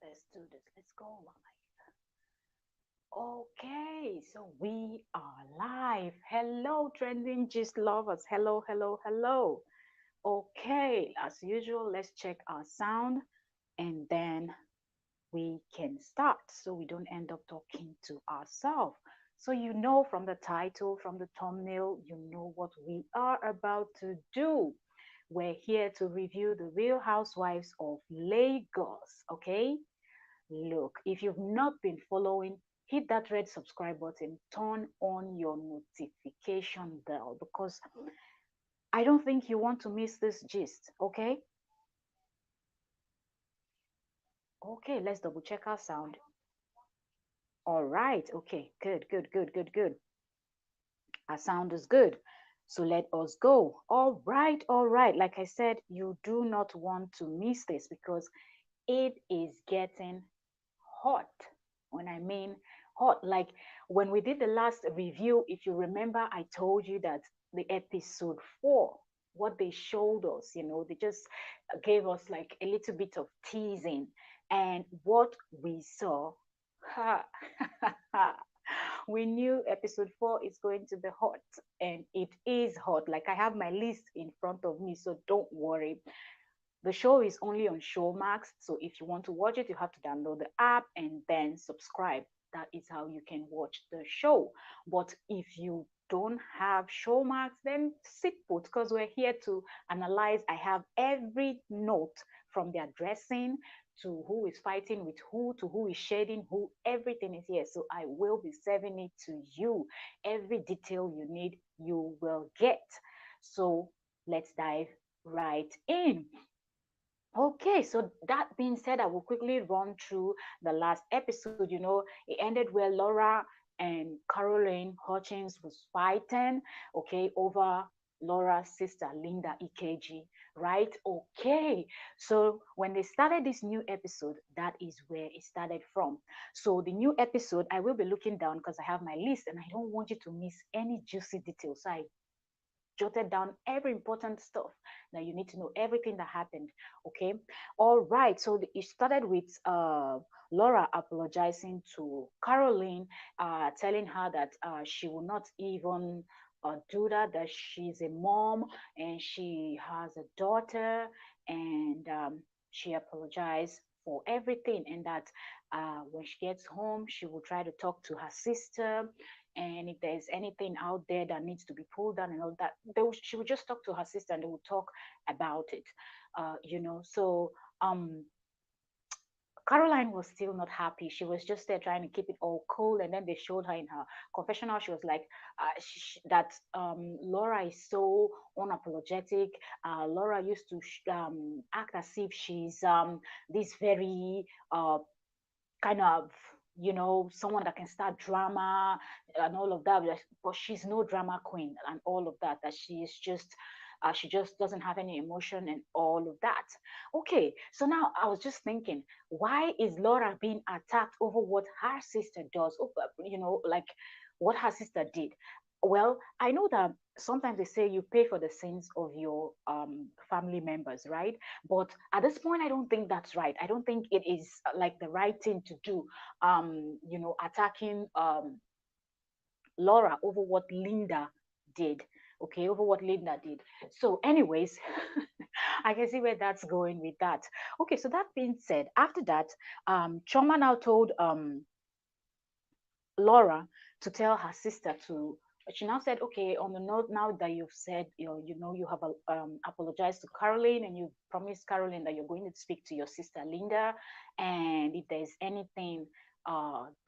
Let's do this. Let's go live. Okay, so we are live. Hello, trending gist lovers. Hello, hello, hello. Okay, as usual, let's check our sound and then we can start so we don't end up talking to ourselves. So, you know from the title, from the thumbnail, you know what we are about to do. We're here to review the Real Housewives of Lagos. Okay, look, if you've not been following, hit that red subscribe button, turn on your notification bell because I don't think you want to miss this gist. Okay, okay, let's double check our sound. All right, okay, good, good, good, good, good. Our sound is good. So let us go. All right, all right. Like I said, you do not want to miss this because it is getting hot. When I mean hot, like when we did the last review, if you remember, I told you that the episode 4, what they showed us, they just gave us like a little bit of teasing. And what we saw, ha, we knew episode 4 is going to be hot, and it is hot. Like I have my list in front of me, so don't worry. The show is only on Showmax, so if you want to watch it, you have to download the app and then subscribe. That is how you can watch the show. But if you don't have Showmax, then sit put because we're here to analyze. I have every note from their dressing to who is fighting with who to who is shading who. Everything is here. So I will be serving it to you. Every detail you need, you will get. So let's dive right in. Okay, so that being said, I will quickly run through the last episode. It ended where Laura and Caroline Hutchins was fighting, okay, over Laura's sister, Linda EKG, right? Okay, so when they started this new episode, that is where it started from. So the new episode, I will be looking down because I have my list and I don't want you to miss any juicy details. So I jotted down every important stuff that you need to know, everything that happened. Okay, all right. So it started with Laura apologizing to Caroline, telling her that she will not even do that, that she's a mom and she has a daughter, and she apologized for everything, and that when she gets home, she will try to talk to her sister, and if there's anything out there that needs to be pulled down and all that, she would just talk to her sister and they would talk about it. So um Caroline was still not happy. She was just there trying to keep it all cool. And then they showed her in her confessional. She was like, that Laura is so unapologetic. Laura used to act as if she's this very kind of someone that can start drama and all of that, but she's no drama queen and all of that, that she just doesn't have any emotion and all of that. Okay, so now I was just thinking, why is Laura being attacked over what her sister does, over, like what her sister did? Well, I know that sometimes they say you pay for the sins of your family members, right? But at this point, I don't think that's right. I don't think it is like the right thing to do, attacking Laura over what Linda did. Okay, over what Linda did. So, anyways, I can see where that's going with that. Okay, so that being said, after that, Choma now told Laura to tell her sister to. She now said, okay, on the note, now that you've said, you have apologized to Caroline and you promised Caroline that you're going to speak to your sister Linda, and if there's anything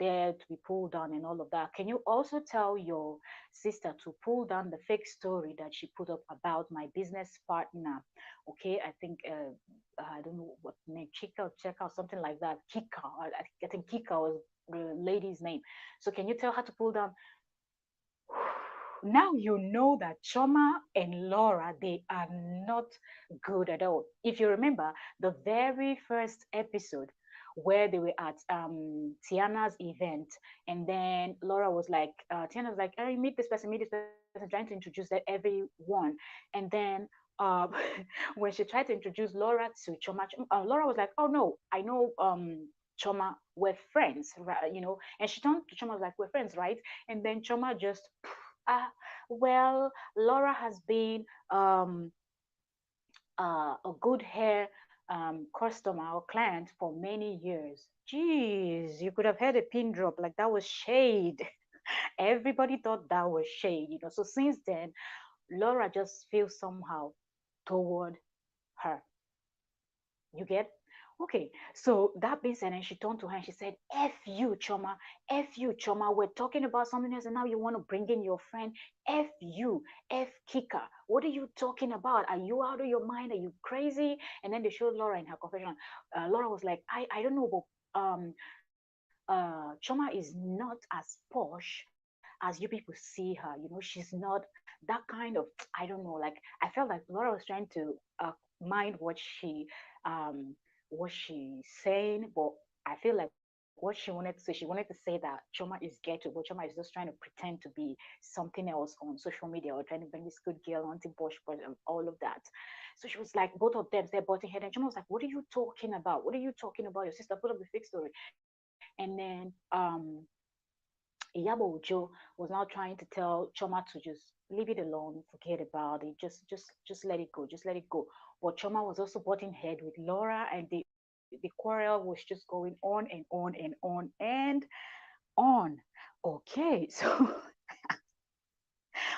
there to be pulled down and all of that, can you also tell your sister to pull down the fake story that she put up about my business partner? Okay, I think I don't know what name, Chika, check out something like that. Kika, I think Kika was the lady's name. So can you tell her to pull down? Now you know that Choma and Laura, they are not good at all. If you remember the very first episode where they were at Tiana's event, and then Laura was like, Tiana was like, hey, meet this person, trying to introduce everyone. And then when she tried to introduce Laura to Choma, Laura was like, oh no, I know Choma were friends, right? And she turned to Choma was like, we're friends, right? And then Choma just, ah, well, Laura has been a good hair customer or client for many years. Jeez, you could have had a pin drop, like that was shade. Everybody thought that was shade. So since then, Laura just feels somehow toward her. You get? Okay, so that being said, and she turned to her and she said, F you, Choma, F you, Choma. We're talking about something else, and now you want to bring in your friend. F you, F Kika. What are you talking about? Are you out of your mind? Are you crazy? And then they showed Laura in her confession. Laura was like, I don't know, but Choma is not as posh as you people see her. She's not that kind of, I don't know, like, I felt like Laura was trying to mind what she's saying, but I feel like what she wanted to say, she wanted to say that Choma is ghetto, but Choma is just trying to pretend to be something else on social media, or trying to bring this good girl, anti-Bosch, all of that. So she was like, both of them, they're butting head, and Choma was like, what are you talking about? What are you talking about? Your sister put up the fake story. And then Iyabo Ojo was now trying to tell Choma to just leave it alone, forget about it, just let it go, just let it go. But Choma was also butting head with Laura, and the quarrel was just going on and on and on and on. Okay, so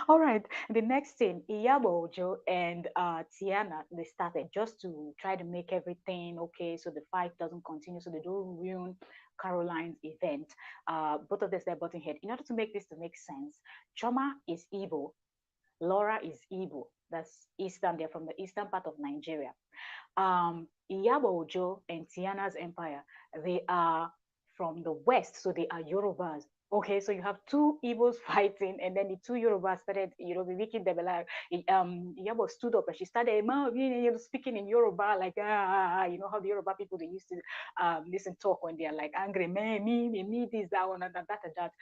all right. The next thing, Iyabo Ojo and Tiana, they started just to try to make everything okay, so the fight doesn't continue, so they don't ruin Caroline's event. Both of them are butting head. In order to make this to make sense, Choma is Igbo, Laura is Igbo. That's Eastern. They're from the eastern part of Nigeria. Iyabo Ojo and Tiana's empire, they are from the west, so they are Yorubas. Okay, so you have two Igbos fighting, and then the two Yorubas started, making them alive. Iyabo stood up and she started, speaking in Yoruba, like, how the Yoruba people, they used to listen talk when they're like angry, me, this, that one, and that.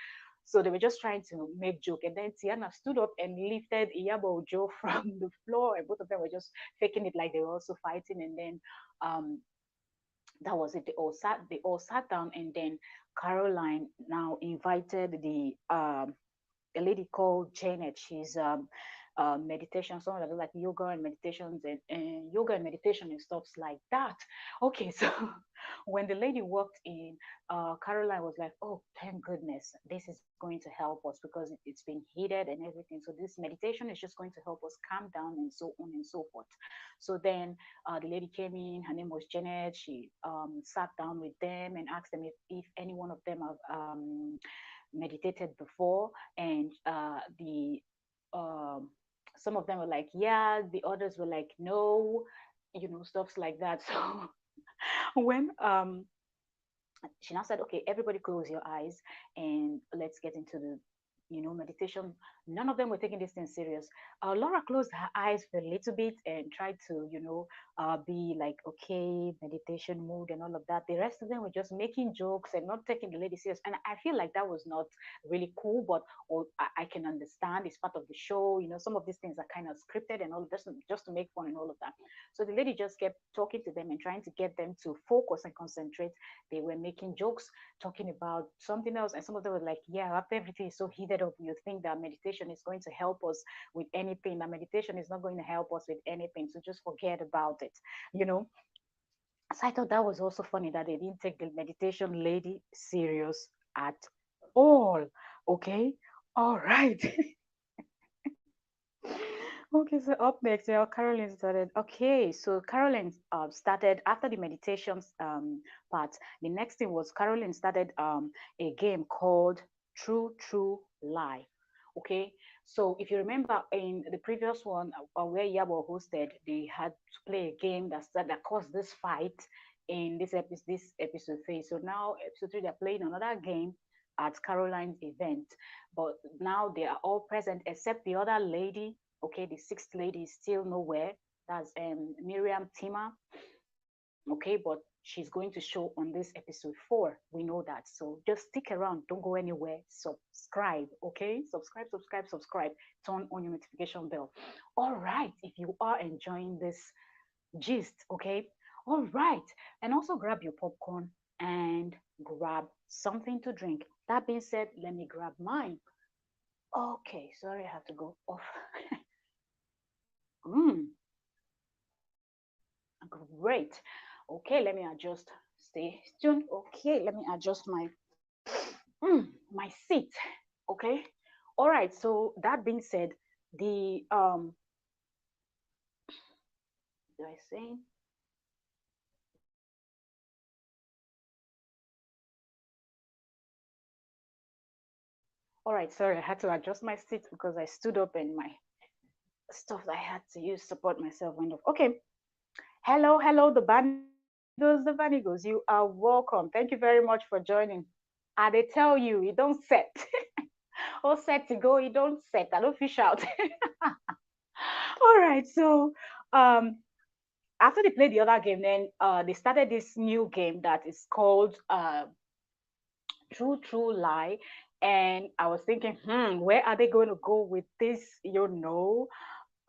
So they were just trying to make joke. And then Tiana stood up and lifted Iyabo Ojo from the floor, and both of them were just faking it like they were also fighting. And then um, that was it. They all sat down, and then Caroline now invited a lady called Janet. She's meditation, someone that does like yoga and meditations, and yoga and meditation and stuff like that. Okay, so when the lady walked in, Caroline was like, "Oh, thank goodness, this is going to help us because it's been heated and everything. So this meditation is just going to help us calm down and so on and so forth." So then the lady came in. Her name was Janet. She sat down with them and asked them if any one of them have meditated before, and the um, some of them were like, yeah, the others were like, no, stuffs like that. So when she now said, okay, everybody close your eyes and let's get into the meditation. None of them were taking this thing serious. Laura closed her eyes for a little bit and tried to be like, okay, meditation mood and all of that. The rest of them were just making jokes and not taking the lady serious, and I feel like that was not really cool, but I can understand, it's part of the show. Some of these things are kind of scripted and all, just to make fun and all of that. So the lady just kept talking to them and trying to get them to focus and concentrate. They were making jokes, talking about something else, and some of them were like, yeah, after everything is so heated up, you think that meditation is going to help us with anything. That meditation is not going to help us with anything, so just forget about it, you know so I thought that was also funny that they didn't take the meditation lady serious at all. Okay, all right. Okay, so up next, Caroline started. Okay, so Caroline started after the meditations part. The next thing was Caroline started a game called True True Lie. Okay, so if you remember in the previous one where Yabo hosted, they had to play a game that caused this fight in this episode 3. So now episode 3 they're playing another game at Caroline's event, but now they are all present except the other lady. Okay, the sixth lady is still nowhere. That's Miriam Tima. Okay, but she's going to show on this episode 4. We know that. So just stick around. Don't go anywhere. Subscribe. Okay, subscribe. Turn on your notification bell. All right, if you are enjoying this gist, okay. All right, and also grab your popcorn, and grab something to drink. That being said, let me grab mine. Okay, sorry, I have to go off. mm, great. Okay, let me adjust. Stay tuned. Okay, let me adjust my seat. Okay. All right. So that being said, the do I say? All right. Sorry, I had to adjust my seat because I stood up and my stuff that I had to use support myself went off. Okay. Hello, hello, the Banigos, the Banigos. You are welcome. Thank you very much for joining. I they tell you, you don't set. All set to go, you don't set. I don't fish out. All right. So um after they played the other game, then they started this new game that is called True Lie. And I was thinking, where are they going to go with this?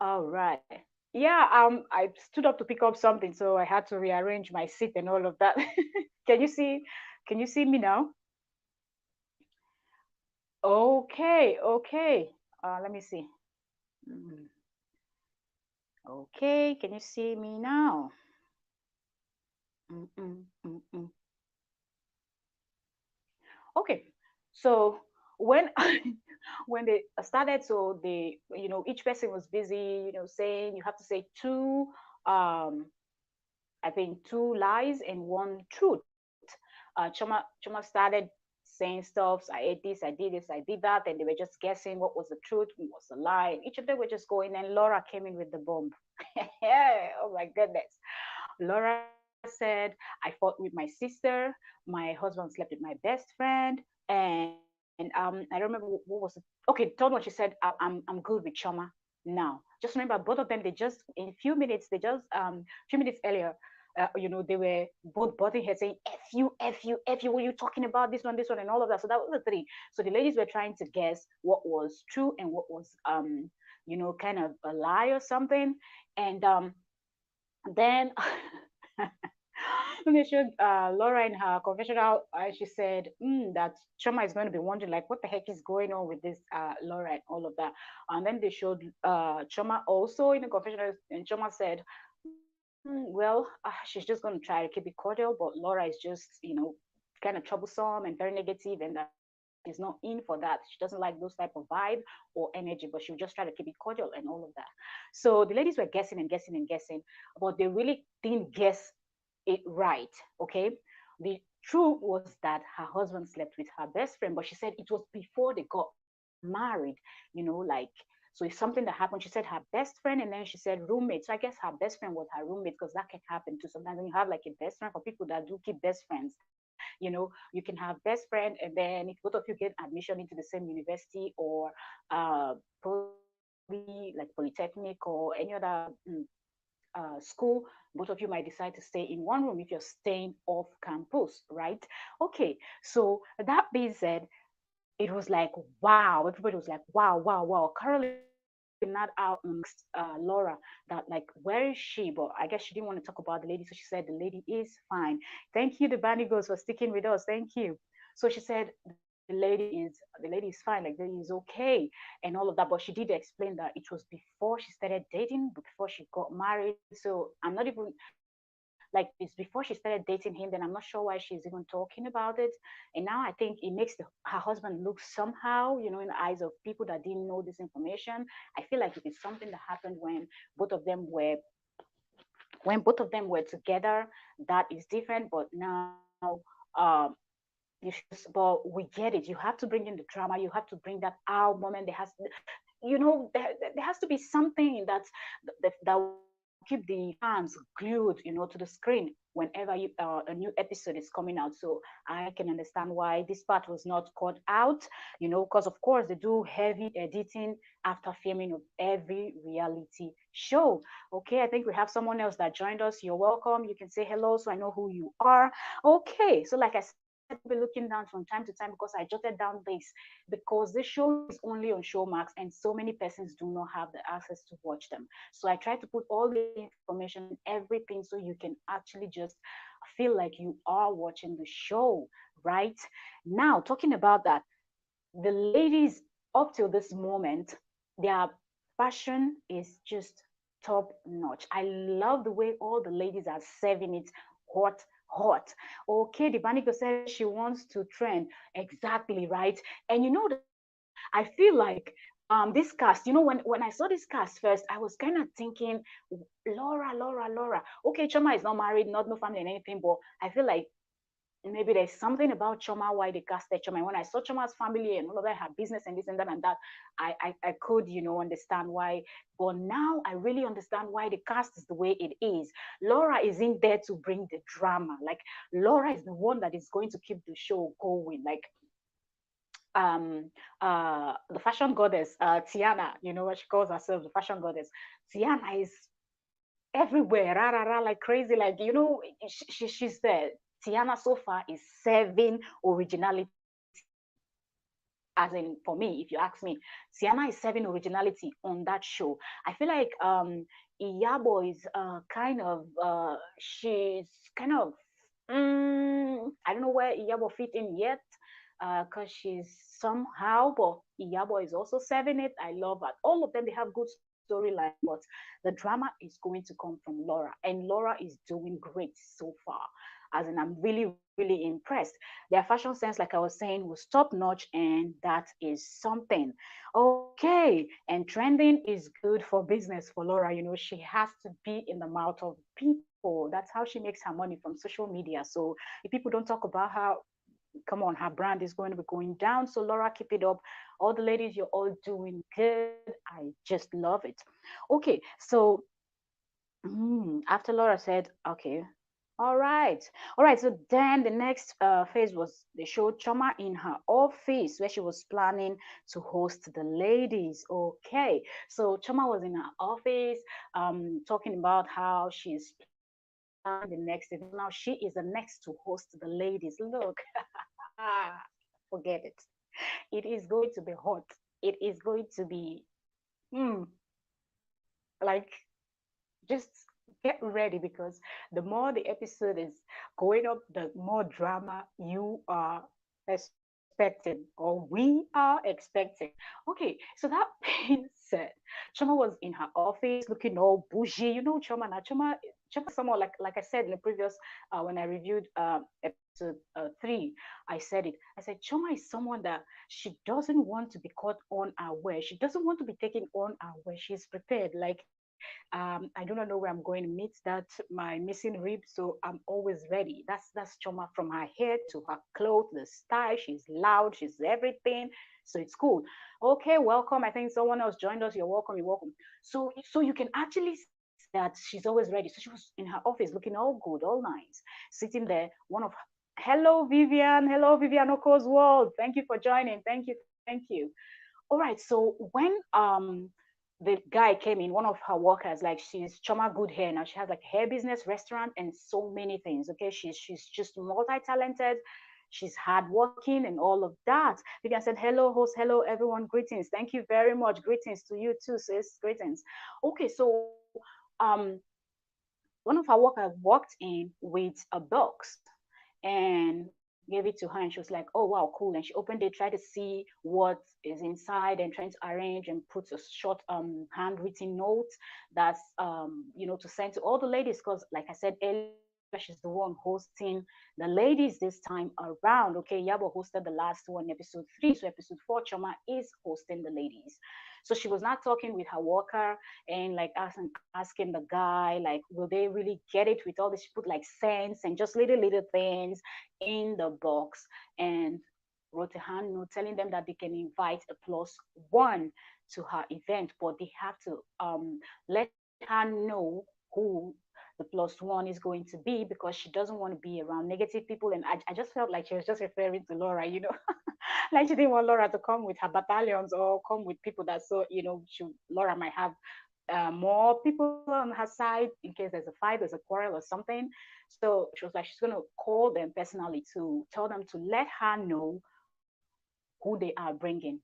All right. Yeah, I stood up to pick up something, so I had to rearrange my seat and all of that. Can you see? Can you see me now? Okay, okay. Let me see. Mm, okay, can you see me now? Mm, mm, mm, mm. Okay, so when when they started, so they, each person was busy, saying you have to say um, I think two lies and one truth. Choma started saying stuff. I ate this, I did this, I did that, and they were just guessing what was the truth, what was the lie. Each of them were just going, and Laura came in with the bomb. Oh my goodness. Laura said, I fought with my sister, my husband slept with my best friend, and I remember what was it? Okay, third one, she said, I'm good with Chama now. Just remember, both of them, they just, in a few minutes, they just, few minutes earlier, they were both butting heads saying, F you, F you, F you, what are you talking about? This one, and all of that. So that was the three. So the ladies were trying to guess what was true and what was, kind of a lie or something. And then when they showed Laura in her confessional, she said that Chama is going to be wondering, like, what the heck is going on with this Laura and all of that. And then they showed Chama also in the confessional, and Chama said, well, she's just going to try to keep it cordial, but Laura is just, kind of troublesome and very negative, and that she's not in for that. She doesn't like those type of vibe or energy, but she'll just try to keep it cordial and all of that. So the ladies were guessing and guessing and guessing, but they really didn't guess it right. Okay. The truth was that her husband slept with her best friend, but she said it was before they got married, like, so it's something that happened. She said her best friend, and then she said roommate. So I guess her best friend was her roommate, because that can happen too. Sometimes when you have like a best friend, for people that do keep best friends, you can have best friend, and then if both of you get admission into the same university or probably like polytechnic or any other school, both of you might decide to stay in one room if you're staying off campus, right? Okay, so that being said, it was like, wow, everybody was like, wow, wow, wow. Caroline not out Laura that, like, where is she? But I guess she didn't want to talk about the lady, so she said the lady is fine. Thank you, the Bandy Girls, for sticking with us. Thank you. So she said the lady is fine, like the lady is okay and all of that. But she did explain that it was before she started dating, but before she got married. So I'm not even like, it's before she started dating him, then I'm not sure why she's even talking about it. And now I think it makes her husband look somehow, in the eyes of people that didn't know this information. I feel like it is something that happened both of them were when both of them were together. That is different. But now, you should just, but we get it. You have to bring in the drama. You have to bring that out moment. There has to be something that will keep the fans glued, to the screen whenever a new episode is coming out. So I can understand why this part was not cut out, because of course they do heavy editing after filming of every reality show. Okay, I think we have someone else that joined us. You're welcome. You can say hello so I know who you are. Okay, so like I said, I'll be looking down from time to time because I jotted down this, because this show is only on Showmax and so many persons do not have the access to watch them. So I try to put all the information and everything so you can actually just I feel like you are watching the show, right? Now, talking about that, the ladies up till this moment, their fashion is just top notch. I love the way all the ladies are serving it hot, hot. Okay, the Baniko says she wants to trend. Exactly, right? And you know that I feel like this cast, when I saw this cast first, I was kind of thinking Laura. Okay, Chama is not married, not no family and anything, but I feel like maybe there's something about Chama why they casted Chama. And when I saw Chama's family and all of that, her business and this and that, I could, understand why. But now I really understand why the cast is the way it is. Laura isn't there to bring the drama. Like Laura is the one that is going to keep the show going. Like the fashion goddess, Tiana, you know what she calls herself, the fashion goddess. Tiana is everywhere, rah, rah, rah, like crazy. Like, she's there. Tiana so far is serving originality. As in, for me, if you ask me, Tiana is serving originality on that show. I feel like Iyabo is she's kind of, I don't know where Iyabo fit in yet, because she's somehow, but Iyabo is also serving it. I love that. All of them, they have good storyline, but the drama is going to come from Laura, and Laura is doing great so far. As in, I'm really impressed. Their fashion sense, like I was saying, was top notch, and that is something. Okay, and trending is good for business for Laura. She has to be in the mouth of people. That's how she makes her money from social media. So if people don't talk about her, come on, her brand is going to be going down. So Laura, keep it up. All the ladies, you're all doing good. I just love it. Okay, so after Laura said, okay, all right. So then the next phase was they showed Choma in her office where she was planning to host the ladies. Okay, so Choma was in her office, talking about how she's planning the next event. Now she is the next to host the ladies. Look, forget it. It is going to be hot. It is going to be, mm, like, just get ready, because the more the episode is going up, the more drama you are expecting, or we are expecting. Okay, so that being said, Chama was in her office looking all bougie. Chama now. Chama is someone, like I said in the previous, when I reviewed episode 3, I said it. I said Chama is someone that she doesn't want to be caught unaware. She doesn't want to be taken unaware. She's prepared. Like, I do not know where I'm going to meet that my missing rib, so I'm always ready. That's Choma, from her hair to her clothes, the style. She's loud, she's everything. So it's cool. Okay, welcome. I think someone else joined us. You're welcome. You're welcome. So you can actually see that she's always ready. So she was in her office looking all good, all nice, sitting there. Hello Vivian Oko's world. Thank you for joining. Thank you. All right. So when the guy came in, one of her workers, like, she's Choma Good Hair now. She has like hair business, restaurant, and so many things. Okay, she's just multi-talented. She's hardworking and all of that. Vivian said, "Hello, host. Hello, everyone. Greetings. Thank you very much. Greetings to you too, sis. Greetings." Okay, so um, one of our workers walked in with a box and gave it to her, and she was like, "Oh wow, cool." And she opened it, tried to see what is inside, and trying to arrange and put a short handwritten note that's to send to all the ladies, because like I said earlier, she's the one hosting the ladies this time around. Okay, Yabo hosted the last one, episode 3. So episode 4, Choma is hosting the ladies. So she was not talking with her worker and like asking the guy, like, will they really get it with all this? She put like cents and just little things in the box, and wrote a hand note telling them that they can invite a plus one to her event, but they have to let her know who the plus one is going to be, because she doesn't want to be around negative people. And I just felt like she was just referring to Laura, like she didn't want Laura to come with her battalions or come with people that, so Laura might have more people on her side in case there's a fight, there's a quarrel or something. So she was like, she's going to call them personally to tell them to let her know who they are bringing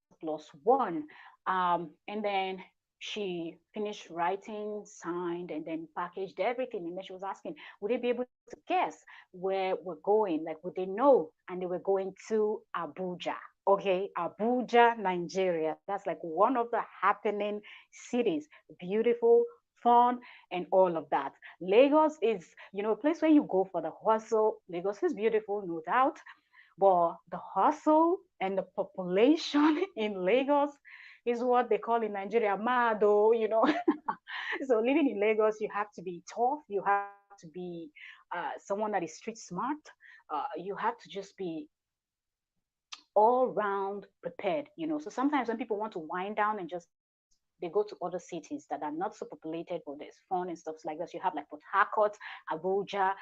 as a plus one. And then she finished writing, signed, and then packaged everything. And then she was asking, would they be able to guess where we're going? Like, would they know? And they were going to Abuja. Okay, Abuja, Nigeria. That's like one of the happening cities. Beautiful, fun, and all of that. Lagos is, a place where you go for the hustle. Lagos is beautiful, no doubt, but the hustle and the population in Lagos is what they call in Nigeria mado, So living in Lagos, you have to be tough. You have to be someone that is street smart. You have to just be all round prepared. So sometimes when people want to wind down and just they go to other cities that are not so populated, but there's fun and stuff like that. You have like Port Harcourt, Abuja,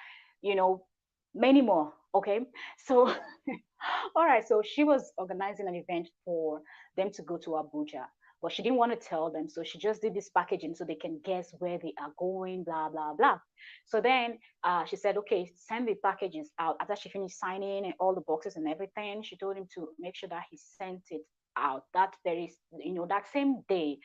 you know, many more. Okay, so all right, so she was organizing an event for them to go to Abuja, but she didn't want to tell them. So she just did this packaging so they can guess where they are going, blah, blah, blah. So then she said, okay, send the packages out. After she finished signing and all the boxes and everything, she told him to make sure that he sent it out that very, that same day.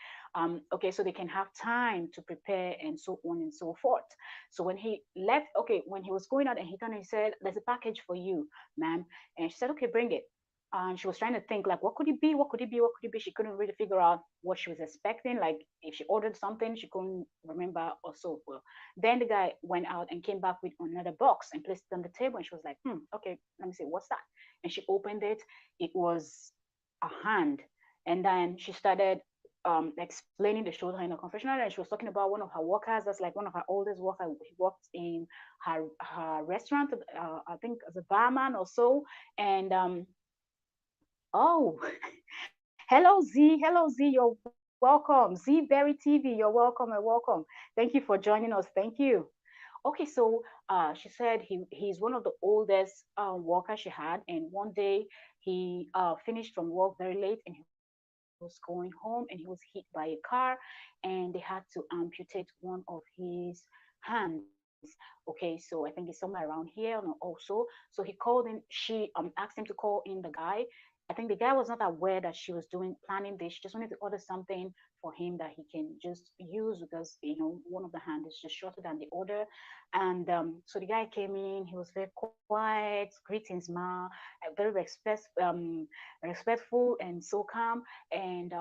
Okay, so they can have time to prepare and so on and so forth. So when he left, okay, when he was going out and he turned and he said, there's a package for you, ma'am. And she said, okay, bring it. And she was trying to think like, what could it be? What could it be? What could it be? She couldn't really figure out what she was expecting. Like if she ordered something, she couldn't remember or so. Well, then the guy went out and came back with another box and placed it on the table. And she was like, okay, let me see, what's that? And she opened it. It was a hand. And then she started explaining the show her in a confessional, and she was talking about one of her workers. That's like one of her oldest workers. He worked in her restaurant, I think as a barman or so. And oh, hello Z, you're welcome. Z Berry TV, you're welcome and welcome. Thank you for joining us. Thank you. Okay, so she said he's one of the oldest workers she had, and one day he finished from work very late, and he was going home, and he was hit by a car, and they had to amputate one of his hands. Okay, so I think it's somewhere around here, and also, so he called in. She asked him to call in the guy. I think the guy was not aware that she was doing planning this. She just wanted to order something for him that he can just use because one of the hand is just shorter than the other. And so the guy came in. He was very quiet, greetings, ma, very respectful and so calm. And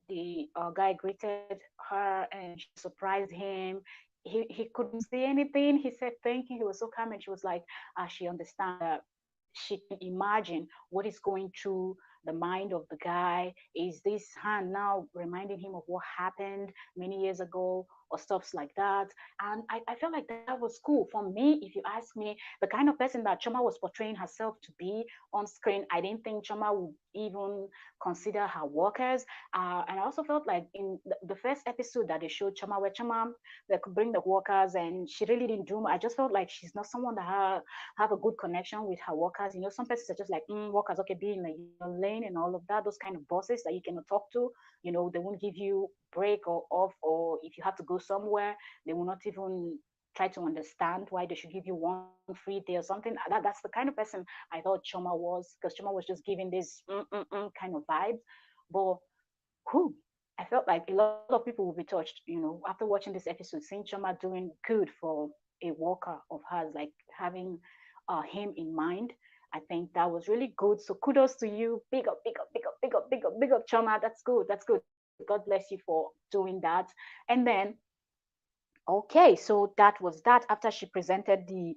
the guy greeted her and she surprised him. He couldn't say anything. He said thank you. He was so calm, and she was like, she understands that she can imagine what is going through the mind of the guy. Is this hand now reminding him of what happened many years ago or stuffs like that? And I felt like that was cool. For me, if you ask me, the kind of person that Chama was portraying herself to be on screen, I didn't think Chama would even consider her workers. And I also felt like in the first episode that they showed Chama, where Chama they could bring the workers, and she really didn't do. I just felt like she's not someone that have a good connection with her workers. Some persons are just like workers, okay, be in your lane and all of that. Those kind of bosses that you cannot talk to. They won't give you break or off, or if you have to go somewhere, they will not even try to understand why they should give you one free day or something. That's the kind of person I thought Choma was, because Choma was just giving this kind of vibes. But who I felt like a lot of people will be touched, after watching this episode, seeing Choma doing good for a worker of hers, like having him in mind. I think that was really good. So kudos to you. Big up, big up, big up, big up, big up, big up, Choma. That's good. That's good. God bless you for doing that. And then okay, so that was that after she presented the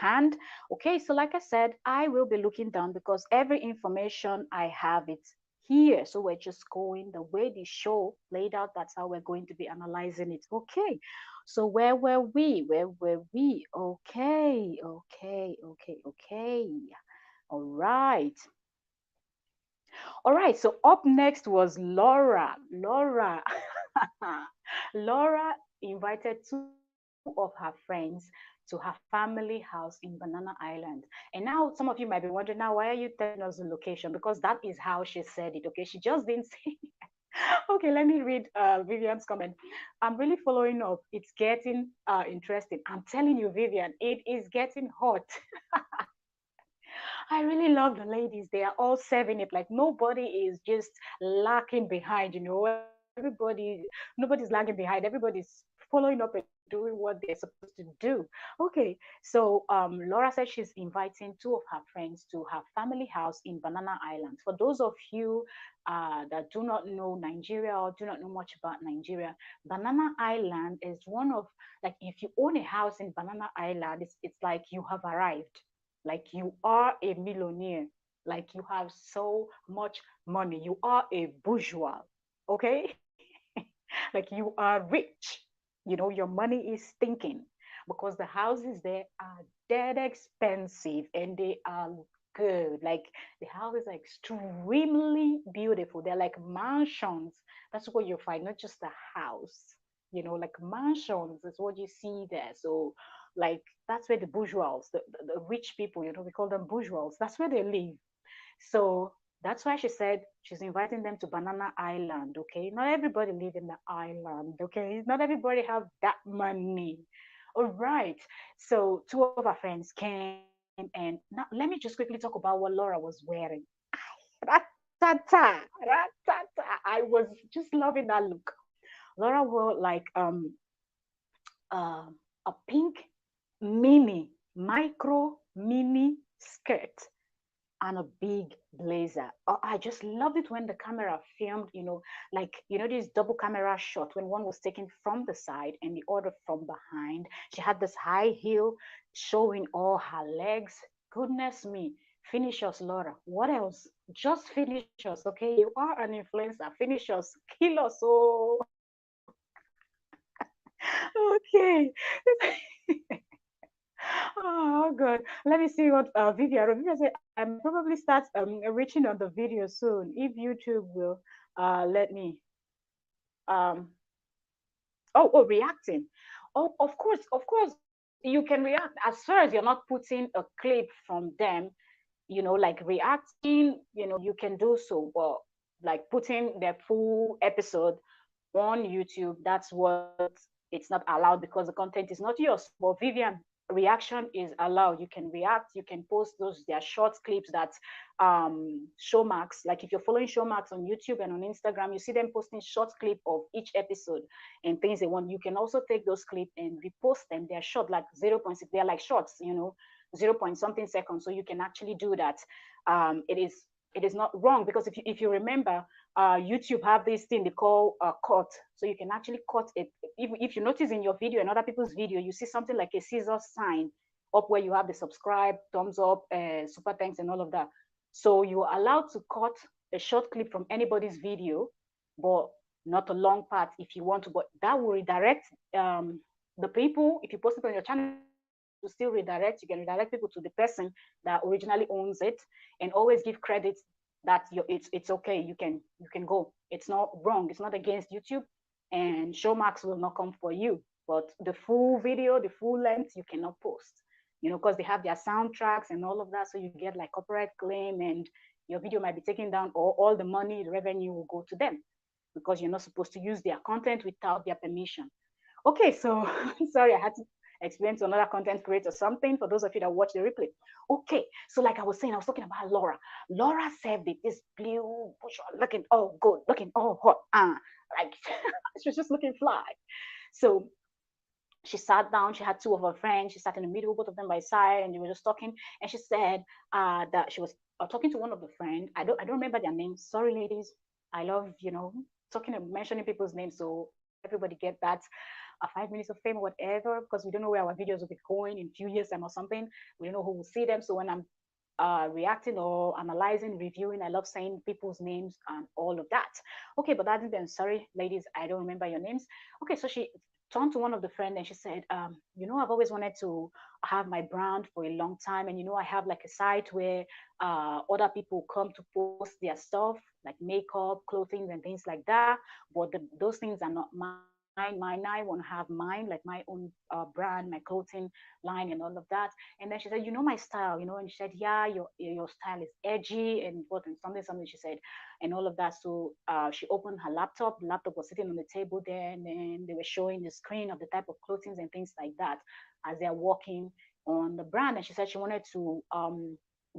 hand. Okay, so like I said, I will be looking down because every information I have it here. So we're just going the way the show played out. That's how we're going to be analyzing it. Okay, so where were we? Where were we? Okay, okay, okay, okay. All right. All right, so up next was Laura. Laura. Laura invited two of her friends to her family house in Banana Island. And now some of you might be wondering, now why are you telling us the location? Because that is how she said it. Okay, she just didn't say. Okay, let me read Vivian's comment. I'm really following up. It's getting interesting. I'm telling you, Vivian, it is getting hot. I really love the ladies. They are all serving it. Like nobody is just lacking behind, nobody's lagging behind. Everybody's following up and doing what they're supposed to do. Okay, so Laura said she's inviting two of her friends to her family house in Banana Island. For those of you that do not know Nigeria or do not know much about Nigeria, Banana Island is one of, like, if you own a house in Banana Island, it's like you have arrived, like you are a millionaire, like you have so much money, you are a bourgeois, okay? Like you are rich, your money is stinking, because the houses there are dead expensive and they are good. Like the houses are extremely beautiful. They're like mansions. That's what you find, not just a house. Like mansions is what you see there. So like that's where the bourgeois, the rich people, we call them bourgeois. That's where they live. So that's why she said she's inviting them to Banana Island. Okay, not everybody live in the island. Okay, not everybody have that money. All right. So two of our friends came, and now let me just quickly talk about what Laura was wearing. Ratata, ratata. I was just loving that look. Laura wore like uh, a pink mini, micro mini skirt and a big blazer. Oh, I just loved it when the camera filmed, like, this double camera shot when one was taken from the side and the other from behind. She had this high heel showing all her legs. Goodness me. Finish us, Laura. What else? Just finish us, okay? You are an influencer. Finish us. Kill us. Oh, okay. Oh God. Let me see what Vivian said. I might probably start reaching on the video soon if YouTube will let me. Um oh, reacting. Oh, of course, you can react as far as you're not putting a clip from them, like reacting, you can do so, but like putting their full episode on YouTube, that's what it's not allowed because the content is not yours. But Vivian, reaction is allowed. You can react, you can post those, their short clips that Showmax, like if you're following Showmax on YouTube and on Instagram, you see them posting short clip of each episode and things they want. You can also take those clips and repost them. They're short, like 0.6, they're like shorts, 0 point something seconds. So you can actually do that. It is not wrong because if you remember, YouTube have this thing they call cut. So you can actually cut it. If you notice in your video and other people's video, you see something like a scissor sign up where you have the subscribe, thumbs up, super thanks, and all of that. So you're allowed to cut a short clip from anybody's video, but not a long part if you want to. But that will redirect the people. If you post it on your channel, it will still redirect. You can redirect people to the person that originally owns it, and always give credit that it's okay. You can go. It's not wrong. It's not against YouTube, and Showmax will not come for you. But the full video, the full length, you cannot post. Because they have their soundtracks and all of that, so you get like copyright claim, and your video might be taken down, or all the money, the revenue will go to them because you're not supposed to use their content without their permission. Okay, so sorry, I had to explain to another content creator something for those of you that watch the replay. Okay, so like I was saying, I was talking about Laura. Laura said that this blue bush looking all good, looking all hot, like she was just looking fly. So she sat down. She had two of her friends. She sat in the middle, both of them by side, and they were just talking. And she said that she was talking to one of the friends. I don't remember their names. Sorry, ladies. I love talking and mentioning people's names, so everybody get that 5 minutes of fame or whatever, because we don't know where our videos will be going in a few years time or something. We don't know who will see them. So when I'm reacting or analyzing, reviewing, I love saying people's names and all of that. Okay, but that then, sorry, ladies, I don't remember your names. Okay, so she turned to one of the friends and she said, I've always wanted to have my brand for a long time. And, I have like a site where other people come to post their stuff, like makeup, clothing, and things like that. But those things are not mine. I want to have mine, like my own brand, my clothing line, and all of that. And then she said, my style, and she said, yeah, your style is edgy and what and something she said, and all of that. So she opened her laptop. The laptop was sitting on the table there, and then they were showing the screen of the type of clothing and things like that as they're working on the brand. And she said she wanted to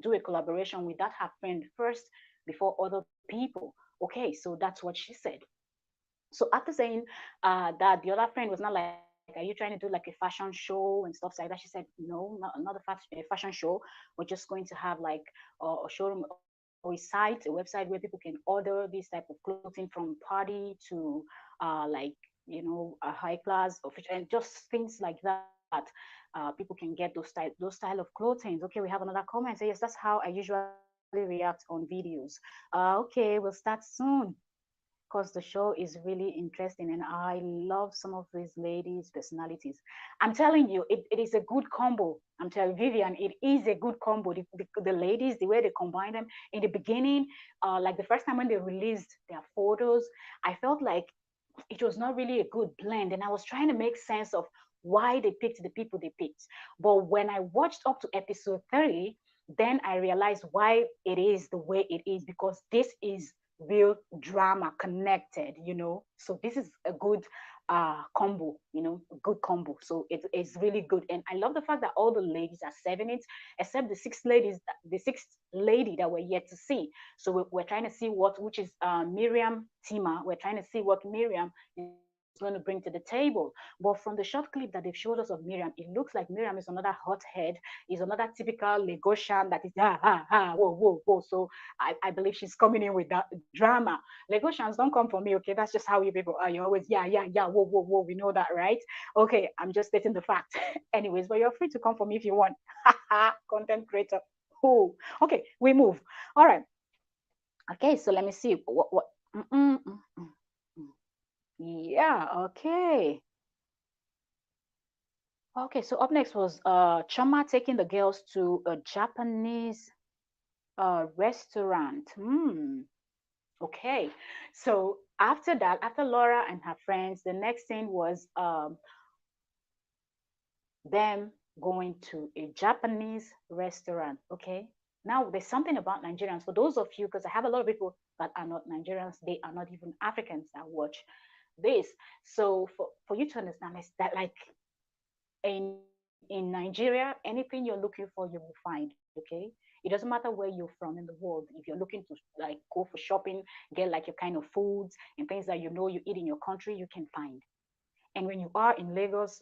do a collaboration with that her friend first before other people. Okay, so that's what she said. So after saying that, the other friend was not like, "Are you trying to do like a fashion show and stuff like that?" She said, "No, not a fashion show. We're just going to have like a showroom or a site, a website where people can order this type of clothing from party to like a high class and just things like that. People can get those style of clothing." Okay, we have another comment. So yes, that's how I usually react on videos. Okay, we'll start soon because the show is really interesting and I love some of these ladies' personalities. I'm telling you, it is a good combo. I'm telling Vivian, it is a good combo. The ladies, the way they combine them in the beginning, like the first time when they released their photos, I felt like it was not really a good blend. And I was trying to make sense of why they picked the people they picked. But when I watched up to episode 3, then I realized why it is the way it is because this is real drama connected. So this is a good combo, a good combo. So it's really good. And I love the fact that all the ladies are serving it, except the sixth lady that we're yet to see. So we're trying to see which is Miriam Tima. We're trying to see what Miriam is going to bring to the table. But from the short clip that they've showed us of Miriam, it looks like Miriam is another hothead, is another typical Lagosian that is whoa, whoa, whoa. So I believe she's coming in with that drama. Lagosians don't come for me, okay? That's just how you people are. You're always, yeah, yeah, yeah, whoa, whoa, whoa. We know that, right? Okay, I'm just stating the fact. Anyways, but you're free to come for me if you want. Content creator. Oh, okay, we move. All right. Okay, so let me see what. Mm, mm, mm, mm, mm. Yeah. Okay. Okay. So up next was Chama taking the girls to a Japanese restaurant. Okay. So after that, after Laura and her friends, the next thing was them going to a Japanese restaurant. Okay. Now, there's something about Nigerians. For those of you, because I have a lot of people that are not Nigerians, they are not even Africans that watch this. So for you to understand, is that like in Nigeria, anything you're looking for, you will find. Okay. It doesn't matter where you're from in the world. If you're looking to like go for shopping, get like your kind of foods and things that you eat in your country, you can find. And when you are in Lagos,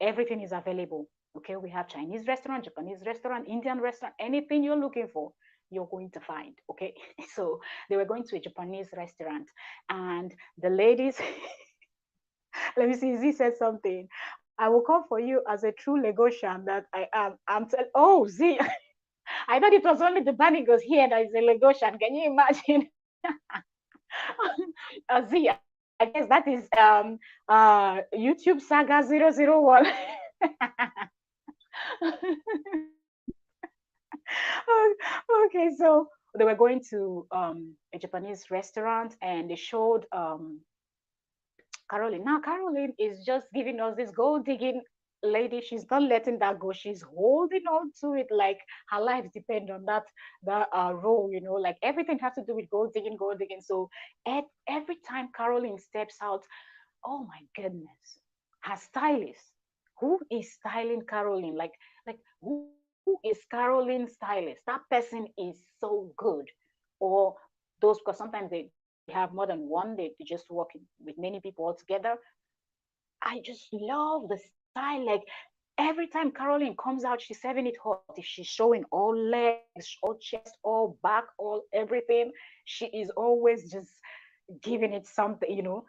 everything is available. Okay, we have Chinese restaurant, Japanese restaurant, Indian restaurant, anything you're looking for, you're going to find. Okay, so they were going to a Japanese restaurant, and the ladies, let me see, Z said something. I will come for you as a true Lagosian that I am. Oh, Z, I thought it was only the Banigos here that is a Lagosian. Can you imagine? Z, I guess that is YouTube Saga 001. Okay, so they were going to a Japanese restaurant and they showed Caroline. Now, Caroline is just giving us this gold digging lady. She's not letting that go. She's holding on to it like her life depends on that role. Like everything has to do with gold digging, gold digging. So every time Caroline steps out, oh my goodness, her stylist. Who is styling Caroline? Like who is Caroline's stylist? That person is so good. Or those, because sometimes they have more than one, they just work with many people all together. I just love the style. Like every time Caroline comes out, she's serving it hot. If she's showing all legs, all chest, all back, all everything, she is always just giving it something.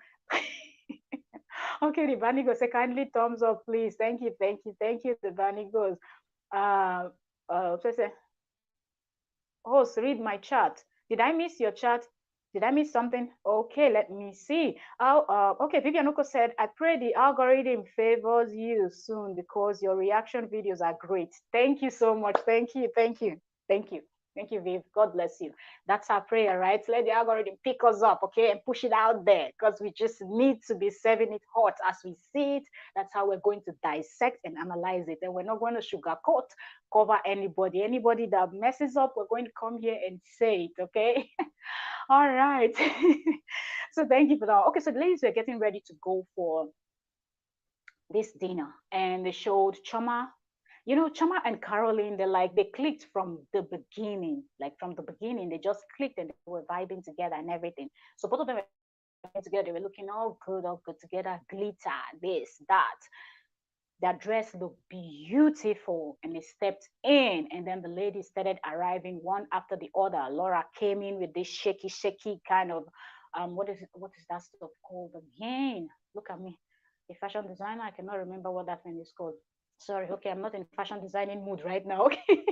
Okay, the Bunny goes, say kindly thumbs up, please. Thank you, thank you, thank you. The Bunny goes, uh, so say, host, read my chat. Did I miss your chat? Did I miss something? Okay, let me see. Okay, Vivianuko said, I pray the algorithm favors you soon because your reaction videos are great. Thank you so much. Thank you. Thank you. Thank you. Thank you, Viv. God bless you. That's our prayer, right? Let the algorithm pick us up, okay, and push it out there because we just need to be serving it hot as we see it. That's how we're going to dissect and analyze it. And we're not going to sugarcoat, cover anybody. Anybody that messes up, we're going to come here and say it, okay? All right. So thank you for that. Okay, so the ladies were getting ready to go for this dinner and they showed Chama. Chama and Caroline, they clicked from the beginning. Like from the beginning, they just clicked and they were vibing together and everything. So both of them were getting ready driving together. They were looking all good together, glitter, this, that. Their dress looked beautiful, and they stepped in, and then the ladies started arriving one after the other. Laura came in with this shaky kind of what is that stuff called again? Look at me, a fashion designer. I cannot remember what that thing is called. Sorry, okay, I'm not in fashion designing mood right now. Okay.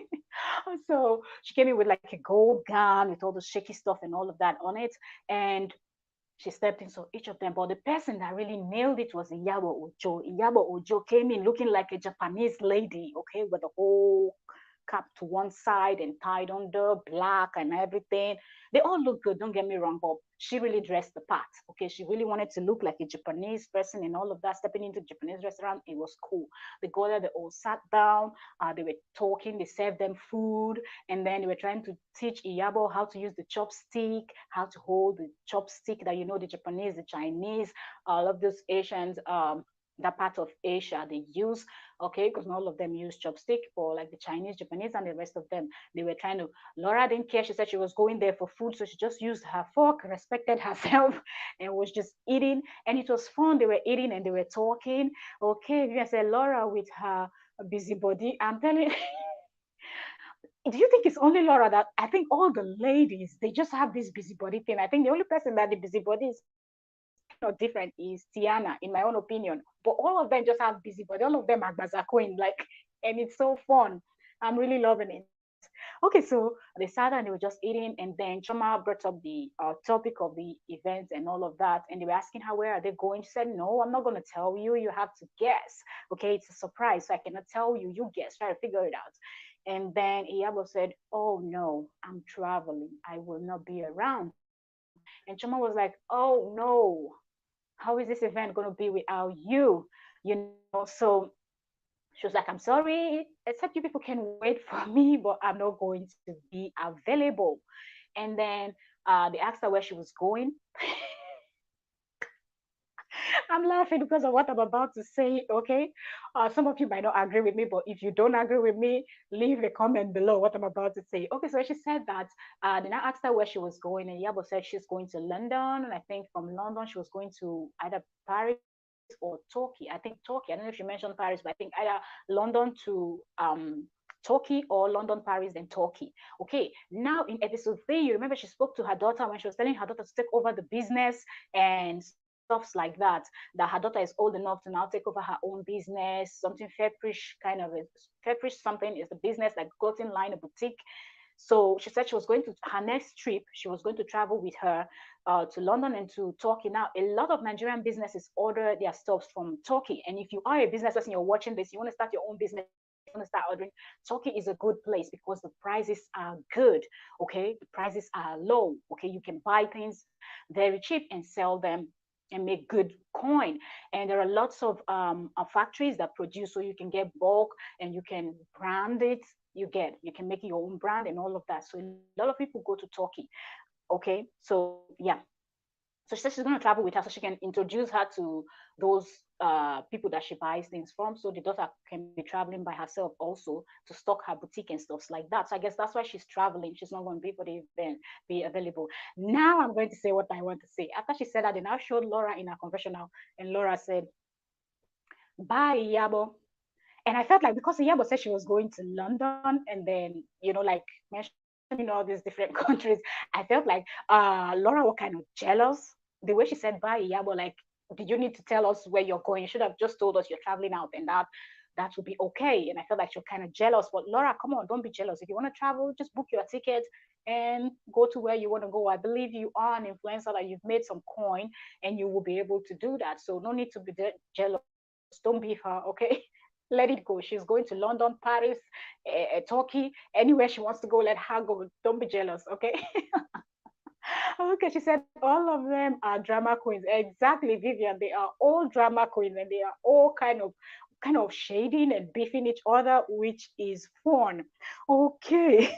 So she came in with like a gold gown with all the shaky stuff and all of that on it, and she stepped in, so each of them. But the person that really nailed it was Iyabo Ojo. Iyabo Ojo came in looking like a Japanese lady, okay, with the whole cap to one side and tied under, black and everything. They all look good, don't get me wrong, but she really dressed the part. Okay, she really wanted to look like a Japanese person and all of that. Stepping into the Japanese restaurant, it was cool. They got there, they all sat down, they were talking, they served them food, and then they were trying to teach Iyabo how to use the chopstick, how to hold the chopstick that the Japanese, the Chinese, all of those Asians, that part of Asia they use, okay, because not all of them use chopstick, or like the Chinese, Japanese, and the rest of them, they were trying to. Laura didn't care. She said she was going there for food, so she just used her fork, respected herself, and was just eating. And it was fun. They were eating and they were talking. Okay, you said Laura with her busybody. I'm telling you. Do you think it's only Laura that I think all the ladies they just have this busybody thing? I think the only person that the busybody is kind of different is Tiana, in my own opinion. But all of them just have busybody. All of them are bazakoin, like, and it's so fun. I'm really loving it. Okay, so they sat and they were just eating, and then Choma brought up the topic of the events and all of that, and they were asking her where are they going. She said, "No, I'm not going to tell you. You have to guess. Okay, it's a surprise, so I cannot tell you. You guess, try to figure it out." And then Iyabo said, "Oh no, I'm traveling. I will not be around." And Choma was like, "Oh no, how is this event going to be without you?" So she was like, "I'm sorry, except you people can wait for me, but I'm not going to be available." And then they asked her where she was going. I'm laughing because of what I'm about to say, okay? Some of you might not agree with me, but if you don't agree with me, leave a comment below what I'm about to say. Okay, so she said that, then I asked her where she was going, and Yabo said she's going to London, and I think from London she was going to either Paris or Turkey. I think Turkey. I don't know if she mentioned Paris, but I think either London to Turkey or London, Paris, then Turkey. Okay, now in episode 3, you remember she spoke to her daughter when she was telling her daughter to take over the business and stuffs like that her daughter is old enough to now take over her own business, something Fabrish kind of a Fabrish something is the business like clothing line, a boutique. So she said she was going to her next trip, she was going to travel with her to London and to Turkey. Now, a lot of Nigerian businesses order their stuff from Turkey. And if you are a business person, you're watching this, you want to start your own business, you want to start ordering, Turkey is a good place because the prices are good. Okay, the prices are low. Okay, you can buy things very cheap and sell them and make good coin. And there are lots of factories that produce, so you can get bulk and you can brand it. You can make your own brand and all of that. So a lot of people go to Turkey. Okay, so yeah. So she said she's going to travel with her so she can introduce her to those people that she buys things from. So the daughter can be traveling by herself also to stock her boutique and stuff like that. So I guess that's why she's traveling. She's not going to be for the event, be available. Now I'm going to say what I want to say. After she said that, they now showed Laura in her confessional, and Laura said, "Bye, Yabo." And I felt like because Iyabo said she was going to London and then, like mentioning all these different countries, I felt like Laura was kind of jealous. The way she said bye, Iyabo, like, did you need to tell us where you're going? You should have just told us you're traveling out, and that would be okay. And I felt like she was kind of jealous. But Laura, come on, don't be jealous. If you want to travel, just book your ticket and go to where you want to go. I believe you are an influencer, that you've made some coin and you will be able to do that. So no need to be jealous. Don't beat her, okay? Let it go. She's going to London, Paris, Turkey, anywhere she wants to go. Let her go. Don't be jealous, okay? Okay, she said all of them are drama queens. Exactly, Vivian. They are all drama queens, and they are all kind of shading and beefing each other, which is fun. Okay.